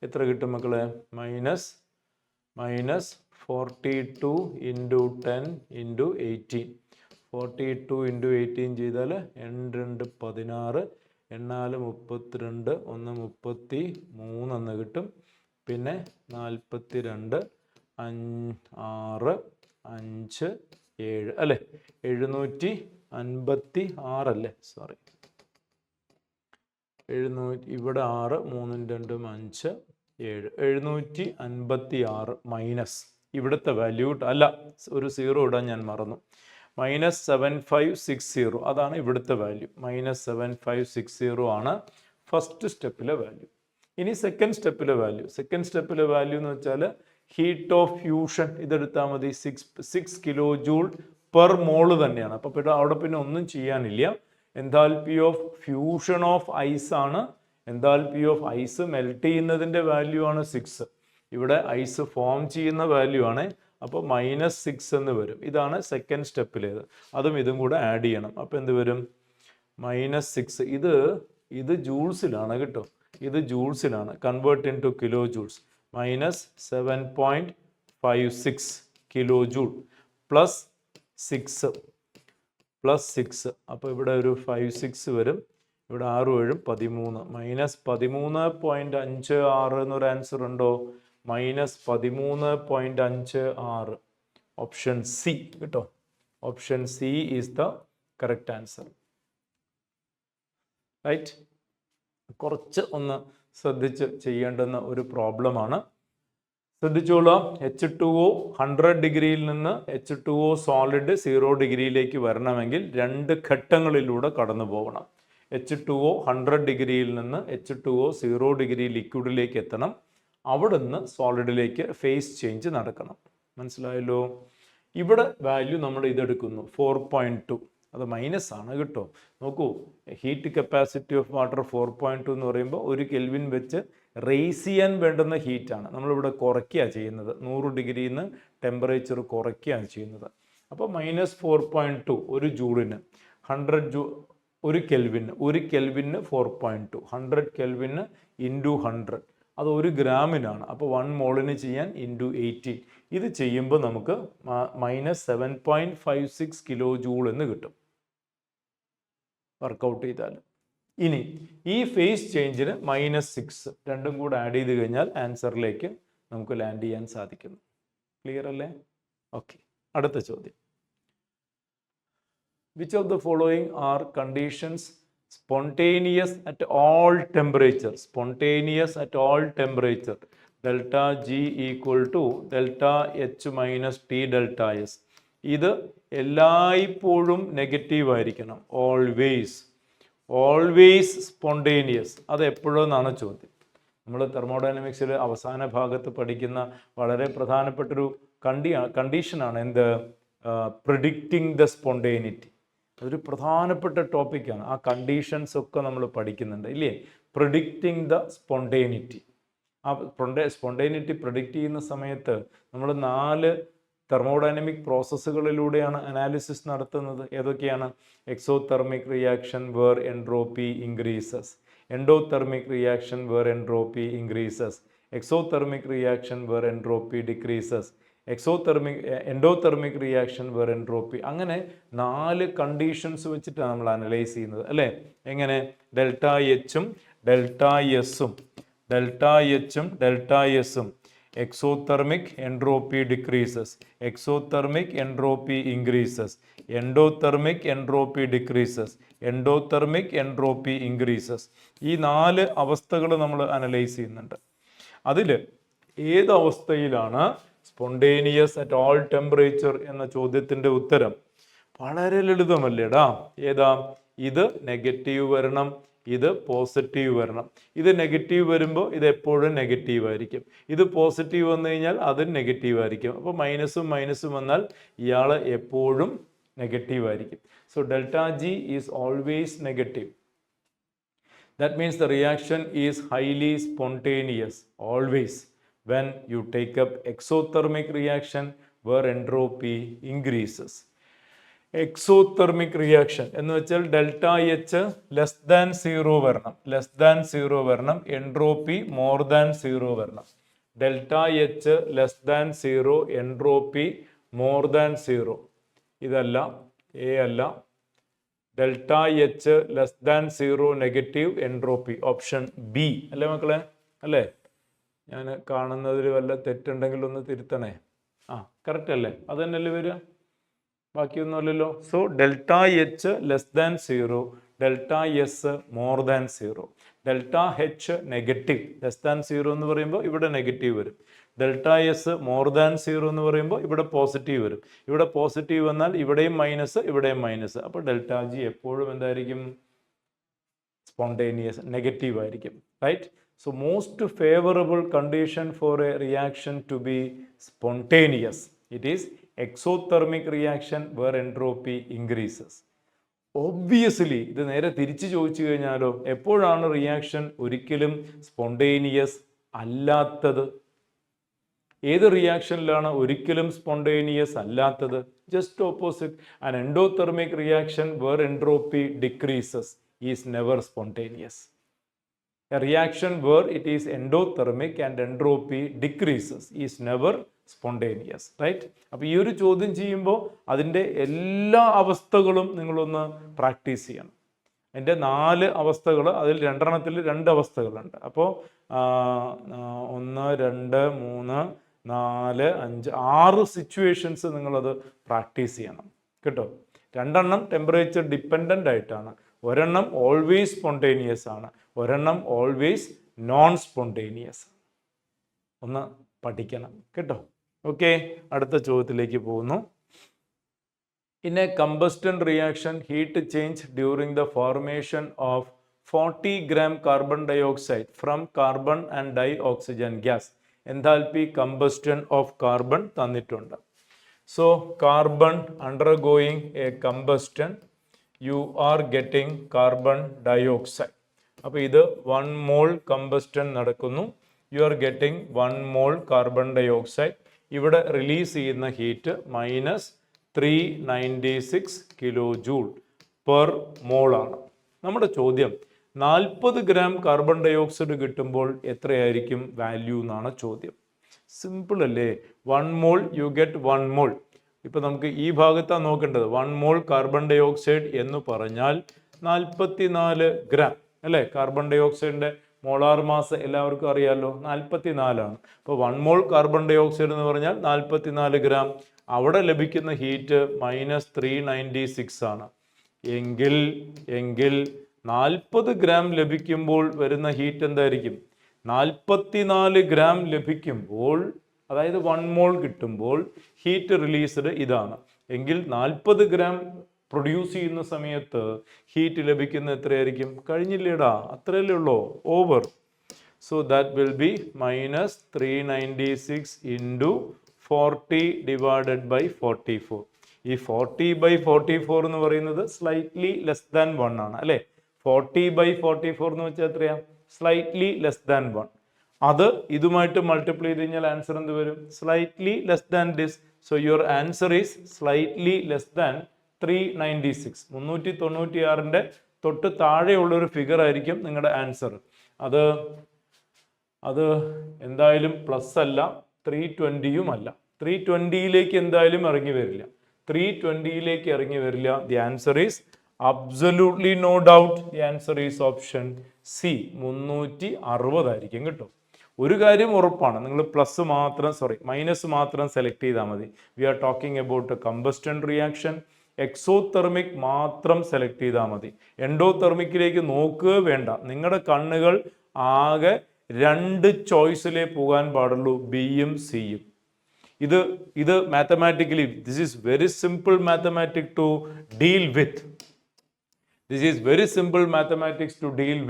എത്ര കിട്ടും മക്കളെ? Minus 42 into 10 into 18. 42 ഇൻറ്റു 18 ചെയ്താൽ 2 16, 4 32, 1 33 എന്ന് കിട്ടും. പിന്നെ 42, 6, 5, 7 അല്ലേ? 756 അല്ലേ? സോറി, 700. ഇവിടെ 6, 3, 2, 5, 7, 756 മൈനസ് ഇവിടുത്തെ വാല്യൂ അല്ല, ഒരു 0 ഇടാൻ ഞാൻ മറന്നു. -7560 അതാണ് ഇവിടുത്തെ വാല്യൂ. -7560 ആണ് ഫസ്റ്റ് സ്റ്റെപ്പിലെ വാല്യൂ. ഇനി സെക്കൻഡ് സ്റ്റെപ്പിലെ വാല്യൂ എന്ന് വെച്ചാൽ ഹീറ്റ് ഓഫ് ഫ്യൂഷൻ ഇതെടുത്താൽ മതി. 6 കിലോ ജൂൾ പെർ മോള് തന്നെയാണ്. അപ്പോൾ പിന്നെ അവിടെ പിന്നെ ഒന്നും ചെയ്യാനില്ല. Enthalpy of fusion of ice ആണ്. എൻതാൽപ്പി ഓഫ് ഐസ് മെൽറ്റ് ചെയ്യുന്നതിൻ്റെ വാല്യൂ ആണ് 6. ഇവിടെ ഐസ് ഫോം ചെയ്യുന്ന വാല്യൂ ആണ്. അപ്പോൾ -6 എന്ന് വരും. ഇതാണ് സെക്കൻഡ് സ്റ്റെപ്പിലേത്. അതും ഇതും കൂടെ ആഡ് ചെയ്യണം. അപ്പോൾ എന്ത് വരും? -6. ഇത് ജൂൾസിലാണ് കേട്ടോ. ഇത് ജൂൾസിലാണ്. Convert in to kilo joules. -7.56 kilo joule plus 6 അപ്പോൾ ഇവിടെ ഒരു 56 വരും. ഇവിടെ 6 7 13 -13.56 എന്നൊരു ആൻസർ ഉണ്ടോ? -13.56 ഓപ്ഷൻ സി കേട്ടോ. Option C is the correct answer. Right. കുറച്ച് ഒന്ന് ശ്രദ്ധിച്ച് ചെയ്യേണ്ടുന്ന ഒരു പ്രോബ്ലമാണ്. ശ്രദ്ധിച്ചോളാം. H2O 100 ഡിഗ്രിയിൽ നിന്ന് H2O സോളിഡ് 0 ഡിഗ്രിയിലേക്ക് വരണമെങ്കിൽ 2 ഘട്ടങ്ങളിലൂടെ കടന്നു പോകണം. H2O 100 ഡിഗ്രിയിൽ നിന്ന് H2O 0 ഡിഗ്രി ലിക്വിഡിലേക്ക് എത്തണം. അവിടുന്ന് സോളിഡിലേക്ക് ഫേസ് ചേഞ്ച് നടക്കണം. മനസ്സിലായല്ലോ? ഇവിടെ വാല്യൂ നമ്മൾ ഇതെടുക്കുന്നു 4.2. അത് മൈനസ് ആണ് കേട്ടോ. നോക്കൂ, ഹീറ്റ് കപ്പാസിറ്റി ഓഫ് വാട്ടർ 4.2 എന്ന് പറയുമ്പോൾ 1 കെൽവിൻ വെച്ച് റേസ് ചെയ്യാൻ വേണ്ടുന്ന ഹീറ്റാണ്. നമ്മളിവിടെ കുറയ്ക്കുക ചെയ്യുന്നത്. 100 ഡിഗ്രിയിൽ നിന്ന് ടെമ്പറേച്ചർ കുറയ്ക്കുകയാണ് ചെയ്യുന്നത്. അപ്പോൾ -4.2 ഒരു ജൂളിന് 1 കെൽവിന് 4.2 100 കെൽവിന് ഇൻറ്റു 100 അത് 1 ഗ്രാമിനാണ്. അപ്പോൾ 1 മോളിന് ചെയ്യാൻ ഇൻറ്റു 18. ഇത് ചെയ്യുമ്പോൾ നമുക്ക് -7.56 കിലോ ജൂൾ എന്ന് കിട്ടും വർക്കൗട്ട് ചെയ്താൽ. ഇനി ഈ ഫേസ് ചേഞ്ചിന് -6 രണ്ടും കൂടെ ആഡ് ചെയ്ത് കഴിഞ്ഞാൽ ആൻസറിലേക്ക് നമുക്ക് ലാൻഡ് ചെയ്യാൻ സാധിക്കുന്നു. ക്ലിയർ അല്ലേ? ഓക്കെ. അടുത്ത ചോദ്യം. Which of the following are conditions spontaneous at all temperature? Spontaneous at all temperature. Delta G equal to delta H minus T delta S. ഇത് എല്ലായ്പ്പോഴും നെഗറ്റീവ് ആയിരിക്കണം. Always spontaneous. അത് എപ്പോഴെന്നാണ് ചോദ്യം. നമ്മൾ തെർമോഡൈനമിക്സിൽ അവസാന ഭാഗത്ത് പഠിക്കുന്ന വളരെ പ്രധാനപ്പെട്ടൊരു കണ്ടീഷനാണ് എന്ത്? Predicting the spontaneity. അതൊരു പ്രധാനപ്പെട്ട ടോപ്പിക്കാണ്. ആ കണ്ടീഷൻസ് ഒക്കെ നമ്മൾ പഠിക്കുന്നുണ്ട് ഇല്ലേ? Predicting the spontaneity. ആ സ്പോണ്ടേനിറ്റി പ്രിഡിക്റ്റ് ചെയ്യുന്ന സമയത്ത് നമ്മൾ 4 തെർമോഡൈനമിക് പ്രോസസ്സുകളിലൂടെയാണ് അനാലിസിസ് നടത്തുന്നത്. ഏതൊക്കെയാണ്? Exothermic reaction where entropy increases, endothermic reaction where entropy increases, exothermic reaction where entropy decreases, endothermic reaction where entropy. അങ്ങനെ 4 കണ്ടീഷൻസ് വെച്ചിട്ടാണ് നമ്മൾ അനലൈസ് ചെയ്യുന്നത് അല്ലേ? എങ്ങനെ? ഡെൽറ്റ എച്ചും ഡെൽറ്റ എസും exothermic entropy decreases, exothermic entropy increases, endothermic entropy decreases, endothermic entropy increases. ഈ 4 അവസ്ഥകൾ നമ്മൾ അനലൈസ് ചെയ്യുന്നുണ്ട്. അതിൽ ഏത് അവസ്ഥയിലാണ് സ്പോണ്ടേനിയസ് അറ്റ് ഓൾ ടെമ്പറേച്ചർ എന്ന ചോദ്യത്തിൻ്റെ ഉത്തരം വളരെ ലളിതമല്ലേടാ. ഏതാ? ഇത് നെഗറ്റീവ് വരണം, ഇത് പോസിറ്റീവ് വരണം. ഇത് നെഗറ്റീവ് വരുമ്പോൾ ഇത് എപ്പോഴും നെഗറ്റീവ് ആയിരിക്കും. ഇത് പോസിറ്റീവ് വന്നു കഴിഞ്ഞാൽ അത് നെഗറ്റീവ് ആയിരിക്കും. അപ്പോൾ മൈനസും വന്നാൽ ഇയാൾ എപ്പോഴും നെഗറ്റീവ് ആയിരിക്കും. So delta G is always negative. That means the reaction is highly spontaneous always when you take up exothermic reaction where entropy increases. Exothermic reaction എന്ന് വെച്ചാൽ ഡെൽറ്റ എച്ച് ലെസ് ദാൻ 0 വരണം, entropy more than 0 വരണം. Delta H less than 0, entropy more than 0. ഇതല്ല, A അല്ല. Delta H less than 0 negative, entropy option B അല്ലേ മക്കളെ? അല്ലേ? ഞാൻ കാണുന്നതിൽ വല്ല തെറ്റുണ്ടെങ്കിൽ ഒന്ന് തിരുത്തണേ. കറക്റ്റ് അല്ലേ? അത് തന്നെയല്ലേ വരിക? ബാക്കിയൊന്നുമല്ലല്ലോ. So delta H less than 0, delta S more than 0. Delta H negative less than 0 എന്ന് പറയുമ്പോൾ ഇവിടെ നെഗറ്റീവ് വരും. ഡെൽറ്റ എസ് മോർ ദാൻ 0 എന്ന് പറയുമ്പോൾ ഇവിടെ പോസിറ്റീവ് വരും. ഇവിടെ പോസിറ്റീവ് വന്നാൽ ഇവിടെയും മൈനസ്, ഇവിടെയും മൈനസ്. അപ്പോൾ ഡെൽറ്റ ജി എപ്പോഴും എന്തായിരിക്കും? സ്പോണ്ടേനിയസ്, നെഗറ്റീവ് ആയിരിക്കും. Right? So most favorable condition for a reaction to be spontaneous, it is exothermic reaction where entropy increases. Obviously ഇത് നേരെ തിരിച്ചു ചോദിച്ചു കഴിഞ്ഞാലോ, എപ്പോഴാണ് റിയാക്ഷൻ ഒരിക്കലും സ്പോണ്ടേനിയസ് അല്ലാത്തത്? ഏത് റിയാക്ഷനിലാണ് ഒരിക്കലും സ്പോണ്ടേനിയസ് അല്ലാത്തത്? Just opposite. An endothermic reaction where entropy decreases is never spontaneous. A reaction where it is endothermic and entropy decreases is never spontaneous. Right? അപ്പോൾ ഈ ഒരു ചോദ്യം ചെയ്യുമ്പോൾ അതിൻ്റെ എല്ലാ അവസ്ഥകളും നിങ്ങളൊന്ന് പ്രാക്ടീസ് ചെയ്യണം. അതിൻ്റെ 4 അവസ്ഥകൾ, അതിൽ 2 2 അവസ്ഥകളുണ്ട്. അപ്പോൾ 1 2 3 4 5 6 സിറ്റുവേഷൻസ് നിങ്ങളത് പ്രാക്ടീസ് ചെയ്യണം കേട്ടോ. 2 ടെമ്പറേച്ചർ ഡിപ്പെൻഡൻ്റ് ആയിട്ടാണ്, 1 ഓൾവേസ് സ്പോണ്ടേനിയസ് ആണ്, 1 ഓൾവേസ് നോൺ സ്പോണ്ടേനിയസ്. ഒന്ന് പഠിക്കണം കേട്ടോ. ഓക്കെ, അടുത്ത ചോദ്യത്തിലേക്ക് പോകുന്നു. In a combustion reaction heat change during the formation of 40 gram carbon dioxide from carbon and dioxygen gas, enthalpy combustion of carbon തന്നിട്ടുണ്ട്. So carbon undergoing a combustion, you are getting carbon dioxide. അപ്പോൾ ഇത് 1 mole combustion നടക്കുന്നു. You are getting 1 mole carbon dioxide. ഇവിടെ release ചെയ്യുന്ന heat -396 kilo joule per മോളാണ്. നമ്മുടെ ചോദ്യം 40 gram carbon dioxide കിട്ടുമ്പോൾ എത്രയായിരിക്കും വാല്യൂ എന്നാണ് ചോദ്യം. സിമ്പിൾ അല്ലേ? 1 mole യു ഗെറ്റ് 1 mole. ഇപ്പം നമുക്ക് ഈ ഭാഗത്താണ് നോക്കേണ്ടത്. 1 mole കാർബൺ ഡയോക്സൈഡ് എന്ന് പറഞ്ഞാൽ 44 gram അല്ലേ? കാർബൺ ഡയോക്സൈഡിൻ്റെ മോളാർ മാസ് എല്ലാവർക്കും അറിയാമല്ലോ, 44 ആണ്. അപ്പോൾ 1 mole കാർബൺ ഡയോക്സൈഡ് എന്ന് പറഞ്ഞാൽ 44 gram. അവിടെ ലഭിക്കുന്ന ഹീറ്റ് -396 ആണ്. എങ്കിൽ 40 gram ലഭിക്കുമ്പോൾ വരുന്ന ഹീറ്റ് എന്തായിരിക്കും? 44 gram ലഭിക്കുമ്പോൾ, അതായത് 1 mole കിട്ടുമ്പോൾ ഹീറ്റ് റിലീസ്ഡ് ഇതാണ്. എങ്കിൽ 40 gram പ്രൊഡ്യൂസ് ചെയ്യുന്ന സമയത്ത് ഹീറ്റ് ലഭിക്കുന്ന എത്രയായിരിക്കും? കഴിഞ്ഞില്ലേടാ, അത്രയല്ലേ ഉള്ളൂ, over. So that will be -396 into 40 divided by 44. ഈ 40/44 എന്ന് പറയുന്നത് സ്ലൈറ്റ്ലി ലെസ് ദാൻ 1 ആണ് അല്ലേ? 40/44 എന്ന് വെച്ചാൽ എത്രയാ? Slightly less than 1. അത് ഇതുമായിട്ട് മൾട്ടിപ്ലൈ ചെയ്ത് കഴിഞ്ഞാൽ ആൻസർ എന്ത് വരും? Slightly less than this. So your answer is slightly less than 396. 396ൻ്റെ തൊട്ട് താഴെയുള്ളൊരു ഫിഗർ ആയിരിക്കും നിങ്ങളുടെ ആൻസർ. അത് എന്തായാലും പ്ലസ് അല്ല, 320യും അല്ല. 320യിലേക്ക് എന്തായാലും ഇറങ്ങി വരില്ല. 320യിലേക്ക് ഇറങ്ങി വരില്ല. The answer is absolutely no doubt. The answer is option C, 360 ആയിരിക്കും കേട്ടോ. ഒരു കാര്യം ഉറപ്പാണ്, നിങ്ങൾ മൈനസ് മാത്രം സെലക്ട് ചെയ്താൽ മതി. We are talking about a combustion reaction. Exothermic മാത്രം സെലക്ട് ചെയ്താൽ മതി. എൻഡോതെർമിക്കിലേക്ക് നോക്കുക വേണ്ട. നിങ്ങളുടെ കണ്ണുകൾ ആകെ 2 ചോയ്സിലേ പോകാൻ പാടുള്ളൂ, ബിയും സിയും. ഇത് mathematically this is very simple mathematic to deal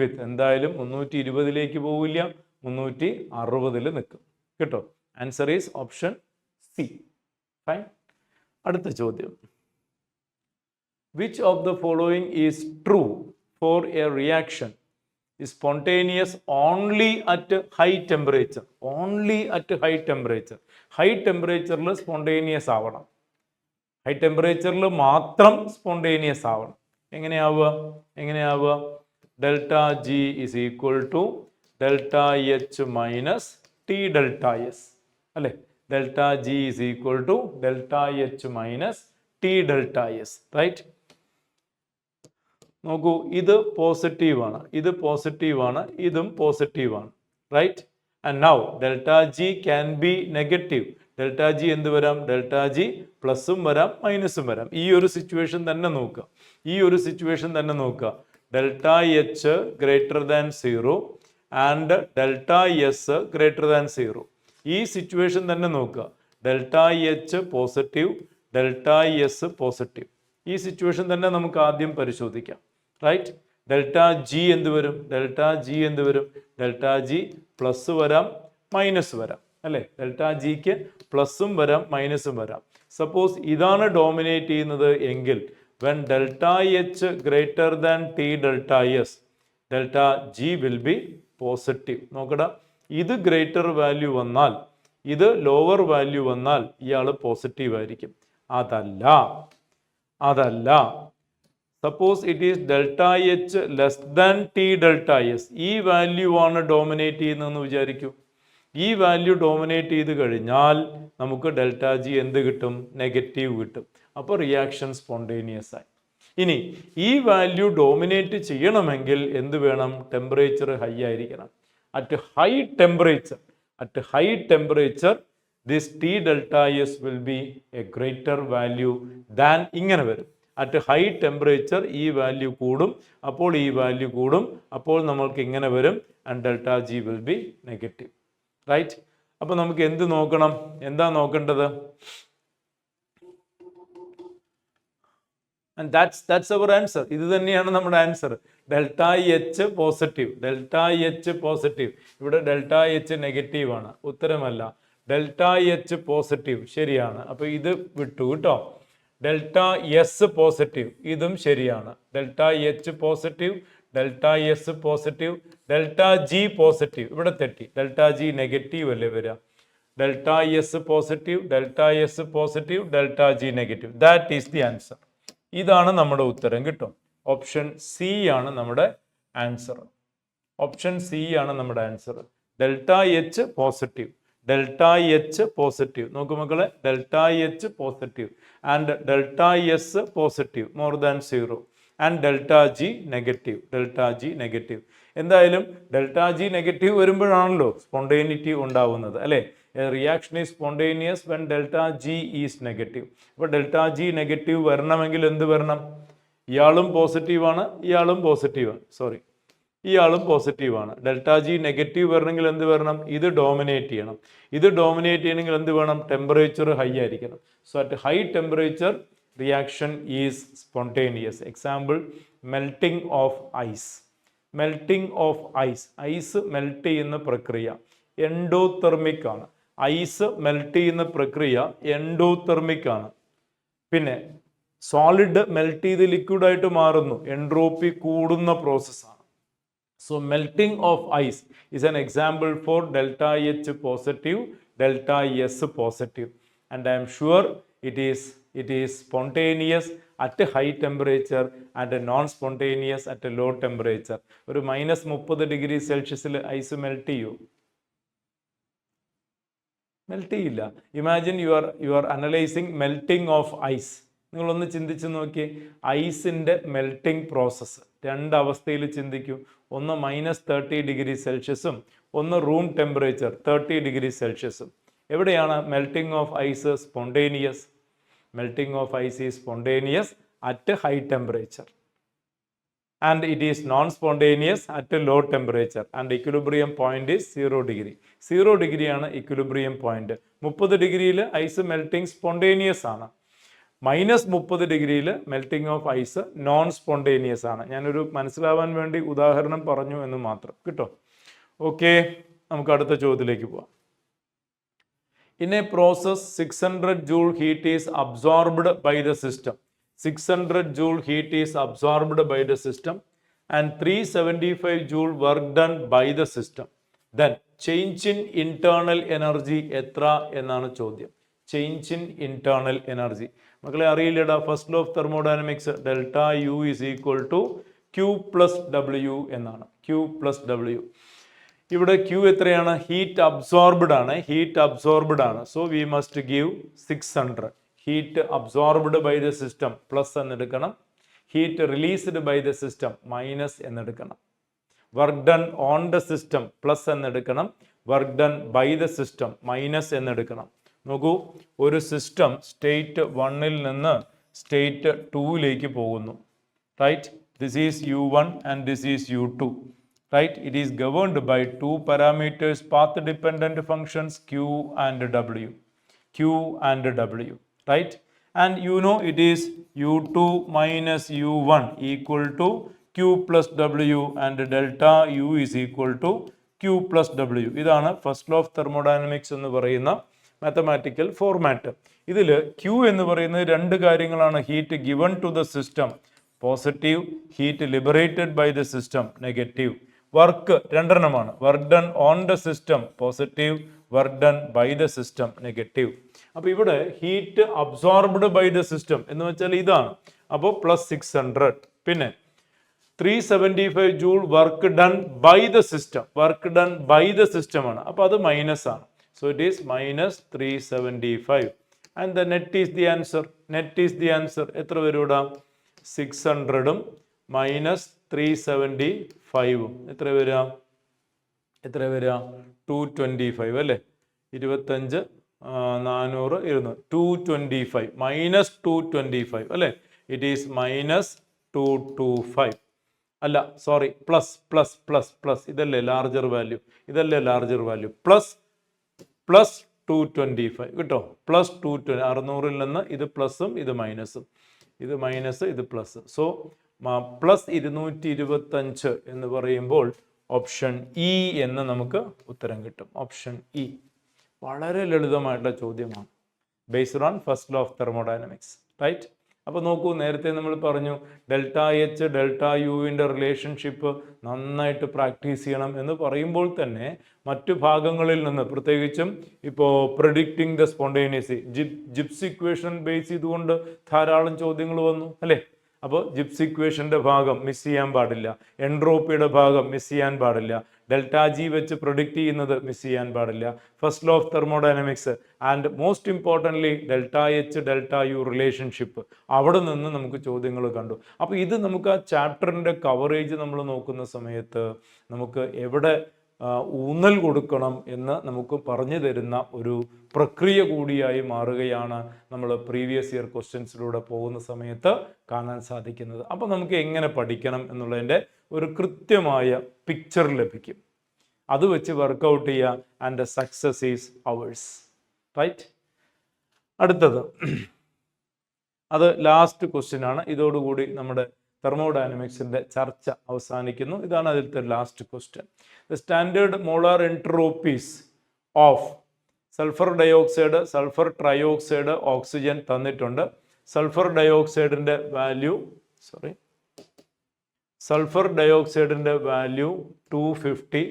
with. എന്തായാലും 320ലേക്ക് പോവില്ല, 360 നിൽക്കും കേട്ടോ. Answer is option C. Fine. അടുത്ത ചോദ്യം. Which of the following is true for a reaction is spontaneous only at high temperature? Only at high temperature. High temperature spontaneous ആവണം. High ടെമ്പറേച്ചറിൽ മാത്രം സ്പോണ്ടേനിയസ് ആവണം. എങ്ങനെയാവുക? Delta G is equal to delta H minus T delta S അല്ലേ? Delta G is equal to delta H minus T delta S. Right? നോക്കൂ, ഇത് പോസിറ്റീവാണ്, ഇതും പോസിറ്റീവാണ്. Right? And now delta G can be negative. Delta G എന്ത് വരാം? Delta G പ്ലസും വരാം മൈനസും വരാം. ഈ ഒരു സിറ്റുവേഷൻ തന്നെ നോക്കുക. Delta H greater than 0 and delta S greater than 0. ഈ സിറ്റുവേഷൻ തന്നെ നോക്കുക. Delta H positive, delta S positive. ഈ സിറ്റുവേഷൻ തന്നെ നമുക്ക് ആദ്യം പരിശോധിക്കാം. റൈറ്റ്, ഡെൽറ്റ ജി എന്ത് വരും? ഡെൽറ്റ ജി എന്ത് വരും? ഡെൽറ്റ ജി പ്ലസ് വരാം, മൈനസ് വരാം, അല്ലേ? ഡെൽറ്റ ജിക്ക് പ്ലസും വരാം, മൈനസും വരാം. സപ്പോസ് ഇതാണ് ഡോമിനേറ്റ് ചെയ്യുന്നത് എങ്കിൽ when delta H greater than T delta S, delta G will be positive. നോക്കടാ, ഇത് ഗ്രേറ്റർ വാല്യൂ വന്നാൽ, ഇത് ലോവർ വാല്യൂ വന്നാൽ ഇയാൾ പോസിറ്റീവ് ആയിരിക്കും. അതല്ല suppose it is delta H less than T delta S, ഈ വാല്യൂ ആണ് ഡോമിനേറ്റ് ചെയ്യുന്നതെന്ന് വിചാരിക്കൂ. ഈ വാല്യൂ ഡോമിനേറ്റ് ചെയ്ത് കഴിഞ്ഞാൽ നമുക്ക് ഡെൽറ്റ ജി എന്ത് കിട്ടും? നെഗറ്റീവ് കിട്ടും. അപ്പോൾ റിയാക്ഷൻ സ്പോണ്ടേനിയസ് ആയി. ഇനി ഈ വാല്യൂ ഡോമിനേറ്റ് ചെയ്യണമെങ്കിൽ എന്ത് വേണം? ടെമ്പറേച്ചർ ഹൈ ആയിരിക്കണം. At high temperature this T delta S will be a greater value than, ഇങ്ങനെ വരും. അറ്റ് ഹൈ ടെമ്പറേച്ചർ ഈ വാല്യൂ കൂടും, അപ്പോൾ ഈ വാല്യൂ കൂടും, അപ്പോൾ നമ്മൾക്ക് ഇങ്ങനെ വരും, and delta G will be negative. Right, അപ്പോൾ നമുക്ക് എന്ത് നോക്കണം? എന്താ നോക്കേണ്ടത്? And that's our answer. ഇത് തന്നെയാണ് നമ്മുടെ answer. Delta H positive, delta H positive. ഇവിടെ ഡെൽറ്റ എച്ച് നെഗറ്റീവ് ആണ്, ഉത്തരമല്ല. ഡെൽറ്റ എച്ച് പോസിറ്റീവ് ശരിയാണ്, അപ്പോൾ ഇത് വിട്ടു കേട്ടോ. ഡെൽറ്റ എസ് പോസിറ്റീവ്, ഇതും ശരിയാണ്. Delta H positive, delta S positive, delta G positive, ഇവിടെ തെറ്റി. ഡെൽറ്റ ജി നെഗറ്റീവ് അല്ലേ വരിക? Delta S positive, delta S positive, delta G negative. That is the answer. ഇതാണ് നമ്മുടെ ഉത്തരം, കിട്ടും. ഓപ്ഷൻ സി ആണ് നമ്മുടെ ആൻസർ. ഓപ്ഷൻ സി ആണ് നമ്മുടെ answer. Delta H positive, delta H positive. നോക്കൂ മക്കളെ, delta H positive and delta S positive more than 0 and delta G negative, delta G negative. എന്തായാലും ഡെൽറ്റ ജി നെഗറ്റീവ് വരുമ്പോഴാണല്ലോ സ്പോണ്ടേനിറ്റി ഉണ്ടാവുന്നത്, അല്ലേ? Reaction is spontaneous when delta G is negative. അപ്പോൾ delta G negative വരണമെങ്കിൽ എന്ത് വരണം? ഇയാളും പോസിറ്റീവാണ്, ഇയാളും പോസിറ്റീവാണ്, ഇയാളും പോസിറ്റീവാണ്. ഡെൽറ്റ ജി നെഗറ്റീവ് വരണമെങ്കിൽ എന്ത് വരണം? ഇത് ഡോമിനേറ്റ് ചെയ്യണം. ഇത് ഡോമിനേറ്റ് ചെയ്യണമെങ്കിൽ എന്ത് വേണം? ടെമ്പറേച്ചർ ഹൈ ആയിരിക്കണം. So at high temperature reaction is spontaneous. Example, melting of ice. Melting of ice, ice melt ചെയ്യുന്ന പ്രക്രിയ എൻഡോതെർമിക് ആണ്. ഐസ് മെൽറ്റ് ചെയ്യുന്ന പ്രക്രിയ എൻഡോതെർമിക് ആണ്. പിന്നെ സോളിഡ് മെൽറ്റ് ചെയ്ത് ലിക്വിഡായിട്ട് മാറുന്നു, എൻട്രോപ്പി കൂടുന്ന പ്രോസസ്സാണ്. So melting of ice is an example for delta H positive, delta S positive, and I am sure it is spontaneous at a high temperature and a non-spontaneous at a low temperature. ഒരു -30 degree സെൽഷ്യസിൽ ice melt ചെയ്യൂ? Melt ചെയ്യില്ല. Imagine you are analysing melting of ice. നിങ്ങളൊന്ന് ചിന്തിച്ച് നോക്കിയേ, ഐസിൻ്റെ melting process രണ്ട് അവസ്ഥയിൽ ചിന്തിക്കൂ. ഒന്ന് -30 ഡിഗ്രി സെൽഷ്യസും ഒന്ന് റൂം ടെമ്പറേച്ചർ 30 ഡിഗ്രി സെൽഷ്യസും. എവിടെയാണ് melting of ice spontaneous? Melting of ice is spontaneous at high temperature and it is non spontaneous at low temperature and equilibrium point is 0 degree. 0 ഡിഗ്രിയാണ് equilibrium point. 30 ഡിഗ്രിയിൽ ice melting spontaneous ആണ്. -30 ഡിഗ്രിയിൽ melting of ice non spontaneous ആണ്. ഞാനൊരു മനസ്സിലാവാൻ വേണ്ടി ഉദാഹരണം പറഞ്ഞു എന്ന് മാത്രം, കിട്ടോ? ഓക്കെ, നമുക്ക് അടുത്ത ചോദ്യത്തിലേക്ക് പോവാം. In a process 600 joule heat is absorbed by the system. 600 joule heat is absorbed by the system and 375 joule work done by the system. Then change in internal energy എത്ര എന്നാണ് ചോദ്യം. ചേഞ്ച് ഇൻ ഇന്റേണൽ എനർജി മക്കളെ അറിയില്ലടാ. First law of thermodynamics, delta U is equal to Q plus W എന്നാണ്. Q plus W. ഇവിടെ Q എത്രയാണ്? Heat absorbed ആണ്, heat absorbed ആണ്. So we must give 600. Heat absorbed by the system plus എന്നെടുക്കണം, heat released by the system minus എന്നെടുക്കണം. Work done on the system plus എന്നെടുക്കണം, work done by the system minus എന്നെടുക്കണം. നോക്കൂ, ഒരു system state 1ൽ നിന്ന് state 2ലേക്ക് പോകുന്നു. Right, this is U1 and this is U2. right? It is governed by two parameters, path dependent functions q and w. Q and w, right? And you know it is u2 minus u1 equal to q plus w and delta u is equal to q plus w. ഇതാണ് first law of thermodynamics എന്ന് പറയുന്ന mathematical format. ഇതിൽ q എന്ന് പറയുന്നത് രണ്ട് കാര്യങ്ങളാണ്. Heat given to the system positive, heat liberated by the system negative. Work രണ്ടെണ്ണമാണ്. Work done on the system positive, work done by the system negative. അപ്പോൾ ഇവിടെ heat absorbed by the system എന്ന് വെച്ചാൽ ഇതാണ്. അപ്പോൾ പ്ലസ് 600. പിന്നെ 375 joule work done by the system. Work done by the system ആണ്. അപ്പോൾ അത് മൈനസ് ആണ്. So it is minus 375. And the net is the answer. Net is the answer. എത്ര വരും ഇവിടെ? 600 മൈനസ് 375 എത്ര വരിക? 225 അല്ലേ? 25 400 200 225 മൈനസ് 225 അല്ലേ? ഇറ്റ് ഈസ് മൈനസ് 225 അല്ല, sorry, plus plus plus plus ഇതല്ലേ ലാർജർ വാല്യൂ, ഇതല്ലേ ലാർജർ വാല്യൂ. പ്ലസ് 225 കേട്ടോ. പ്ലസ് 220. 600-ൽ നിന്ന് ഇത് പ്ലസും ഇത് മൈനസും, ഇത് മൈനസ് ഇത് പ്ലസ്. സോ പ്ലസ് 225 എന്ന് പറയുമ്പോൾ ഓപ്ഷൻ ഇ എന്ന് നമുക്ക് ഉത്തരം കിട്ടും. Option E. വളരെ ലളിതമായിട്ടുള്ള ചോദ്യമാണ്. Based on first law of thermodynamics, right? അപ്പോൾ നോക്കൂ, നേരത്തെ നമ്മൾ പറഞ്ഞു ഡെൽറ്റ എച്ച് ഡെൽറ്റ യുവിൻ്റെ റിലേഷൻഷിപ്പ് നന്നായിട്ട് പ്രാക്ടീസ് ചെയ്യണം എന്ന് പറയുമ്പോൾ തന്നെ മറ്റു ഭാഗങ്ങളിൽ നിന്ന്, പ്രത്യേകിച്ചും ഇപ്പോൾ predicting the spontaneity, Gibbs equation base ചെയ്തുകൊണ്ട് ധാരാളം ചോദ്യങ്ങൾ വന്നു അല്ലേ? അപ്പോൾ ജിപ്സ് ഇക്വേഷൻ്റെ ഭാഗം മിസ് ചെയ്യാൻ പാടില്ല, എൻട്രോപ്പിയുടെ ഭാഗം മിസ് ചെയ്യാൻ പാടില്ല, ഡെൽറ്റ ജി വെച്ച് പ്രൊഡിക്റ്റ് ചെയ്യുന്നത് മിസ് ചെയ്യാൻ പാടില്ല, first law of thermodynamics and most importantly delta H delta U relationship, അവിടെ നിന്ന് നമുക്ക് ചോദ്യങ്ങൾ കണ്ടു. അപ്പോൾ ഇത് നമുക്ക് ആ ചാപ്റ്ററിൻ്റെ കവറേജ് നമ്മൾ നോക്കുന്ന സമയത്ത് നമുക്ക് എവിടെ ഊന്നൽ കൊടുക്കണം എന്ന് നമുക്ക് പറഞ്ഞു തരുന്ന ഒരു പ്രക്രിയ കൂടിയായി മാറുകയാണ് നമ്മൾ പ്രീവിയസ് ഇയർ ക്വസ്റ്റ്യൻസിലൂടെ പോകുന്ന സമയത്ത് കാണാൻ സാധിക്കുന്നത്. അപ്പോൾ നമുക്ക് എങ്ങനെ പഠിക്കണം എന്നുള്ളതിൻ്റെ ഒരു കൃത്യമായ പിക്ചർ ലഭിക്കും. അത് വെച്ച് വർക്കൗട്ട് ചെയ്യുക. And success is ours, right? അടുത്തത് അത് ലാസ്റ്റ് ക്വസ്റ്റ്യൻ ആണ്. ഇതോടുകൂടി നമ്മുടെ തെർമോഡൈനമിക്സിൻ്റെ ചർച്ച അവസാനിക്കുന്നു. ഇതാണ് അതിലത്തെ last question. The standard molar entropies of sulphur dioxide, sulphur trioxide, oxygen തന്നിട്ടുണ്ട്. സൾഫർ ഡയോക്സൈഡിൻ്റെ വാല്യൂ സൾഫർ ഡയോക്സൈഡിൻ്റെ വാല്യൂ 250,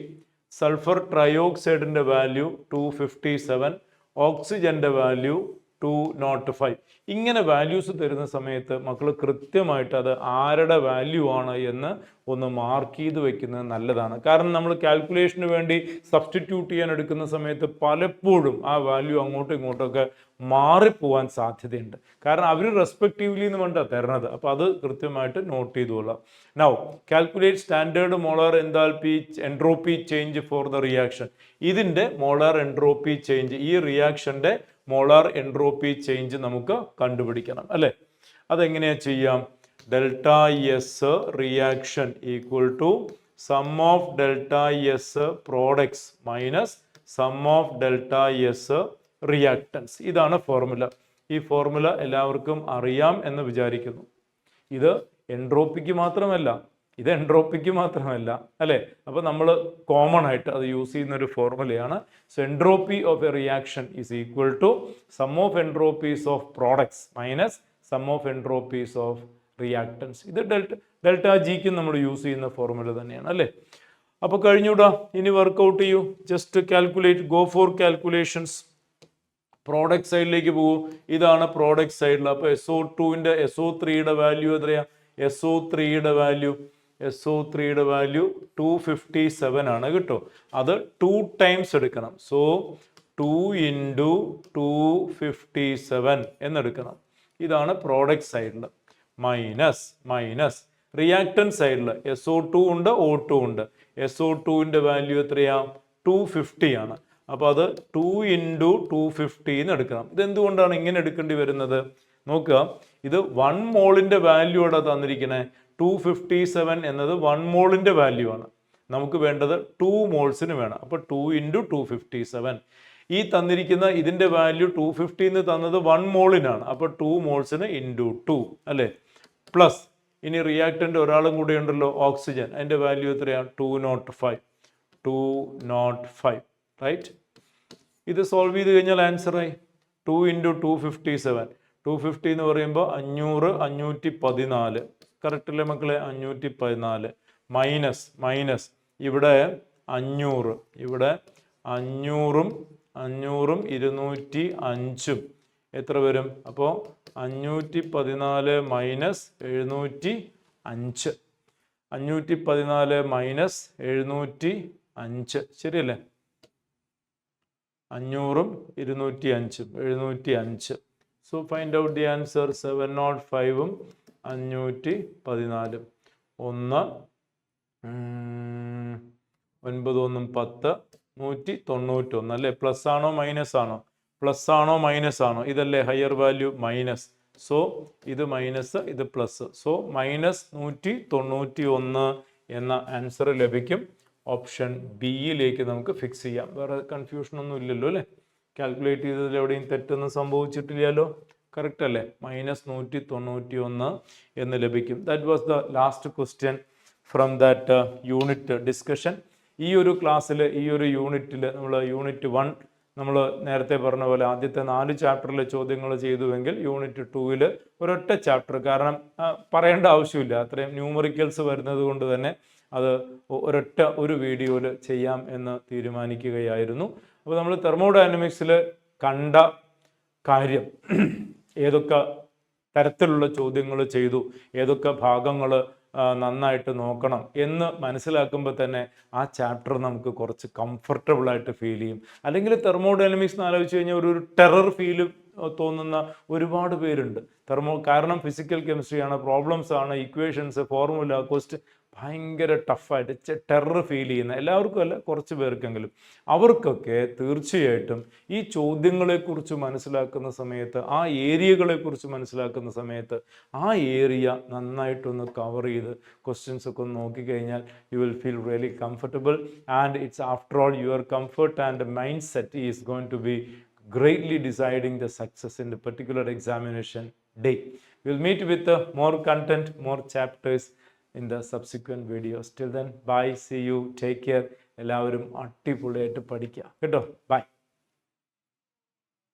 സൾഫർ ട്രയോക്സൈഡിൻ്റെ വാല്യൂ 257, ഓക്സിജൻ്റെ വാല്യൂ 205. ഇങ്ങനെ വാല്യൂസ് തരുന്ന സമയത്ത് മക്കൾ കൃത്യമായിട്ട് അത് ആരുടെ വാല്യൂ ആണ് എന്ന് ഒന്ന് മാർക്ക് ചെയ്ത് വെക്കുന്നത് നല്ലതാണ്. കാരണം നമ്മൾ കാൽക്കുലേഷന് വേണ്ടി സബ്സ്റ്റിറ്റ്യൂട്ട് ചെയ്യാൻ എടുക്കുന്ന സമയത്ത് പലപ്പോഴും ആ വാല്യൂ അങ്ങോട്ടും ഇങ്ങോട്ടൊക്കെ മാറിപ്പോവാൻ സാധ്യതയുണ്ട്. കാരണം അവർ റെസ്പെക്റ്റീവ്ലി എന്ന് വേണ്ട തരണത്. അപ്പോൾ അത് കൃത്യമായിട്ട് നോട്ട് ചെയ്തുകൊള്ളാം. Now calculate standard molar enthalpy entropy change for the reaction. ഇതിൻ്റെ മോളാർ എൻട്രോപ്പി ചേഞ്ച്, ഈ റിയാക്ഷൻ്റെ മോളാർ എൻട്രോപ്പി ചേഞ്ച് നമുക്ക് കണ്ടുപിടിക്കണം അല്ലേ? അതെങ്ങനെയാ ചെയ്യാം? Delta S reaction equal to sum of delta S products minus sum of delta S reactants. ഇതാണ് formula. ഈ ഫോർമുല എല്ലാവർക്കും അറിയാം എന്ന് വിചാരിക്കുന്നു. ഇത് എൻട്രോപ്പിക്ക് മാത്രമല്ല, ഇത് എൻട്രോപ്പിക്ക് മാത്രമല്ല അല്ലേ? അപ്പോൾ നമ്മൾ കോമൺ ആയിട്ട് അത് യൂസ് ചെയ്യുന്ന ഒരു ഫോർമുലയാണ്. So entropy of a reaction is equal to sum of entropies of products minus sum of entropies of reactants. ഇത് ഡെൽറ്റ ജിക്ക് നമ്മൾ യൂസ് ചെയ്യുന്ന ഫോർമുല തന്നെയാണ് അല്ലേ? അപ്പോൾ കഴിഞ്ഞൂടാ, ഇനി വർക്കൗട്ട് ചെയ്യൂ. Just calculate, go for calculations. Product സൈഡിലേക്ക് പോകൂ. ഇതാണ് പ്രോഡക്റ്റ് സൈഡിൽ. അപ്പോൾ SO2ൻ്റെ SO3യുടെ വാല്യൂ എത്രയാണ്? SO3യുടെ വാല്യൂ 257 ആണ് കേട്ടോ. അത് 2 ടൈംസ് എടുക്കണം. സോ 2 × 257 എന്നെടുക്കണം. ഇതാണ് പ്രോഡക്റ്റ് സൈഡിൽ. മൈനസ് റിയാക്ടൻ സൈഡിൽ SO2 ഉണ്ട്, O2 ഉണ്ട്. SO2ൻ്റെ വാല്യൂ എത്രയാ? 250 ആണ്. അപ്പോൾ അത് 2 × 250 എന്ന് എടുക്കണം. ഇതെന്തുകൊണ്ടാണ് ഇങ്ങനെ എടുക്കേണ്ടി വരുന്നത്? നോക്കുക, ഇത് 1 മോളിൻ്റെ വാല്യൂ ആണ് തന്നിരിക്കുന്നത്. 257 എന്നത് 1 മോളിൻ്റെ വാല്യൂ ആണ്. നമുക്ക് വേണ്ടത് 2 മോൾസിന് വേണം. അപ്പോൾ 2 × 257. ഈ തന്നിരിക്കുന്ന ഇതിൻ്റെ വാല്യൂ 250 എന്ന് തന്നത് 1 മോളിനാണ്. അപ്പോൾ 2 മോൾസിന് ഇൻറ്റു 2 അല്ലേ. പ്ലസ് ഇനി റിയാക്ടൻ്റ് ഒരാളും കൂടെ ഉണ്ടല്ലോ, ഓക്സിജൻ. അതിൻ്റെ വാല്യൂ എത്രയാണ്? 205 റൈറ്റ്. ഇത് സോൾവ് ചെയ്ത് കഴിഞ്ഞാൽ ആൻസറായി. 2 × 257. 250 എന്ന് പറയുമ്പോൾ 500, 514. കറക്റ്റ് അല്ലേ മക്കളെ? 514 മൈനസ് ഇവിടെ 500, ഇവിടെ 500ഉം 205 എത്ര വരും? അപ്പോൾ 514 മൈനസ് 705. 514 മൈനസ് 705 ശരിയല്ലേ? 500ഉം 205ഉം 705. So find out the answer. 705ഉം 514. 9 1 10 191 അല്ലേ? പ്ലസ് ആണോ മൈനസ് ആണോ? പ്ലസ് ആണോ മൈനസ് ആണോ? ഇതല്ലേ ഹയർ വാല്യൂ? മൈനസ്. സോ ഇത് മൈനസ്, ഇത് പ്ലസ്. സോ -191 എന്ന ആൻസർ ലഭിക്കും. ഓപ്ഷൻ ബിയിലേക്ക് നമുക്ക് ഫിക്സ് ചെയ്യാം. വേറെ കൺഫ്യൂഷൻ ഒന്നും ഇല്ലല്ലോ അല്ലേ? കാൽക്കുലേറ്റ് ചെയ്തതിൽ എവിടെയും തെറ്റൊന്നും സംഭവിച്ചിട്ടില്ലല്ലോ. കറക്റ്റ് അല്ലേ? -191 എന്ന് ലഭിക്കും. That was the last question from that unit discussion. ഈ ഒരു ക്ലാസ്സിൽ, ഈ ഒരു യൂണിറ്റിൽ നമ്മൾ യൂണിറ്റ് 1 നമ്മൾ നേരത്തെ പറഞ്ഞ പോലെ ആദ്യത്തെ 4 ചാപ്റ്ററിലെ ചോദ്യങ്ങൾ ചെയ്തുവെങ്കിൽ യൂണിറ്റ് 2ൽ ഒരൊറ്റ ചാപ്റ്റർ, കാരണം പറയേണ്ട ആവശ്യമില്ല, അത്രയും ന്യൂമറിക്കൽസ് വരുന്നത് കൊണ്ട് തന്നെ അത് ഒരൊറ്റ ഒരു വീഡിയോയിൽ ചെയ്യാം എന്ന് തീരുമാനിക്കുകയായിരുന്നു. അപ്പോൾ നമ്മൾ തെർമോഡൈനമിക്സിൽ കണ്ട കാര്യം, ഏതൊക്കെ തരത്തിലുള്ള ചോദ്യങ്ങൾ ചെയ്തു, ഏതൊക്കെ ഭാഗങ്ങൾ നന്നായിട്ട് നോക്കണം എന്ന് മനസ്സിലാക്കുമ്പോൾ തന്നെ ആ ചാപ്റ്റർ നമുക്ക് കുറച്ച് കംഫർട്ടബിൾ ആയിട്ട് ഫീൽ ചെയ്യും. അല്ലെങ്കിൽ തെർമോഡൈനമിക്സ് എന്ന് ആലോചിച്ച് കഴിഞ്ഞാൽ ഒരു ടെറർ ഫീല് തോന്നുന്ന ഒരുപാട് പേരുണ്ട്. കാരണം ഫിസിക്കൽ കെമിസ്ട്രിയാണ്, പ്രോബ്ലംസ് ആണ്, ഇക്വേഷൻസ്, ഫോർമുല, ക്വസ്റ്റ്യൻ ഭയങ്കര ടഫായിട്ട് ടെറർ ഫീൽ ചെയ്യുന്ന എല്ലാവർക്കും അല്ല, കുറച്ച് പേർക്കെങ്കിലും, അവർക്കൊക്കെ തീർച്ചയായിട്ടും ഈ ചോദ്യങ്ങളെക്കുറിച്ച് മനസ്സിലാക്കുന്ന സമയത്ത്, ആ ഏരിയകളെക്കുറിച്ച് മനസ്സിലാക്കുന്ന സമയത്ത് ആ ഏരിയ നന്നായിട്ടൊന്ന് കവർ ചെയ്ത് ക്വസ്റ്റ്യൻസ് ഒക്കെ ഒന്ന് നോക്കിക്കഴിഞ്ഞാൽ you will feel really comfortable. And it's after all your comfort and mind set is going to be greatly deciding the success in the particular examination day. We'll meet with more content, more chapters in the subsequent videos. Till then, bye, see you, take care. എല്ലാവരും അടിപൊളിയായിട്ട് പഠിക്കുക കേട്ടോ. By.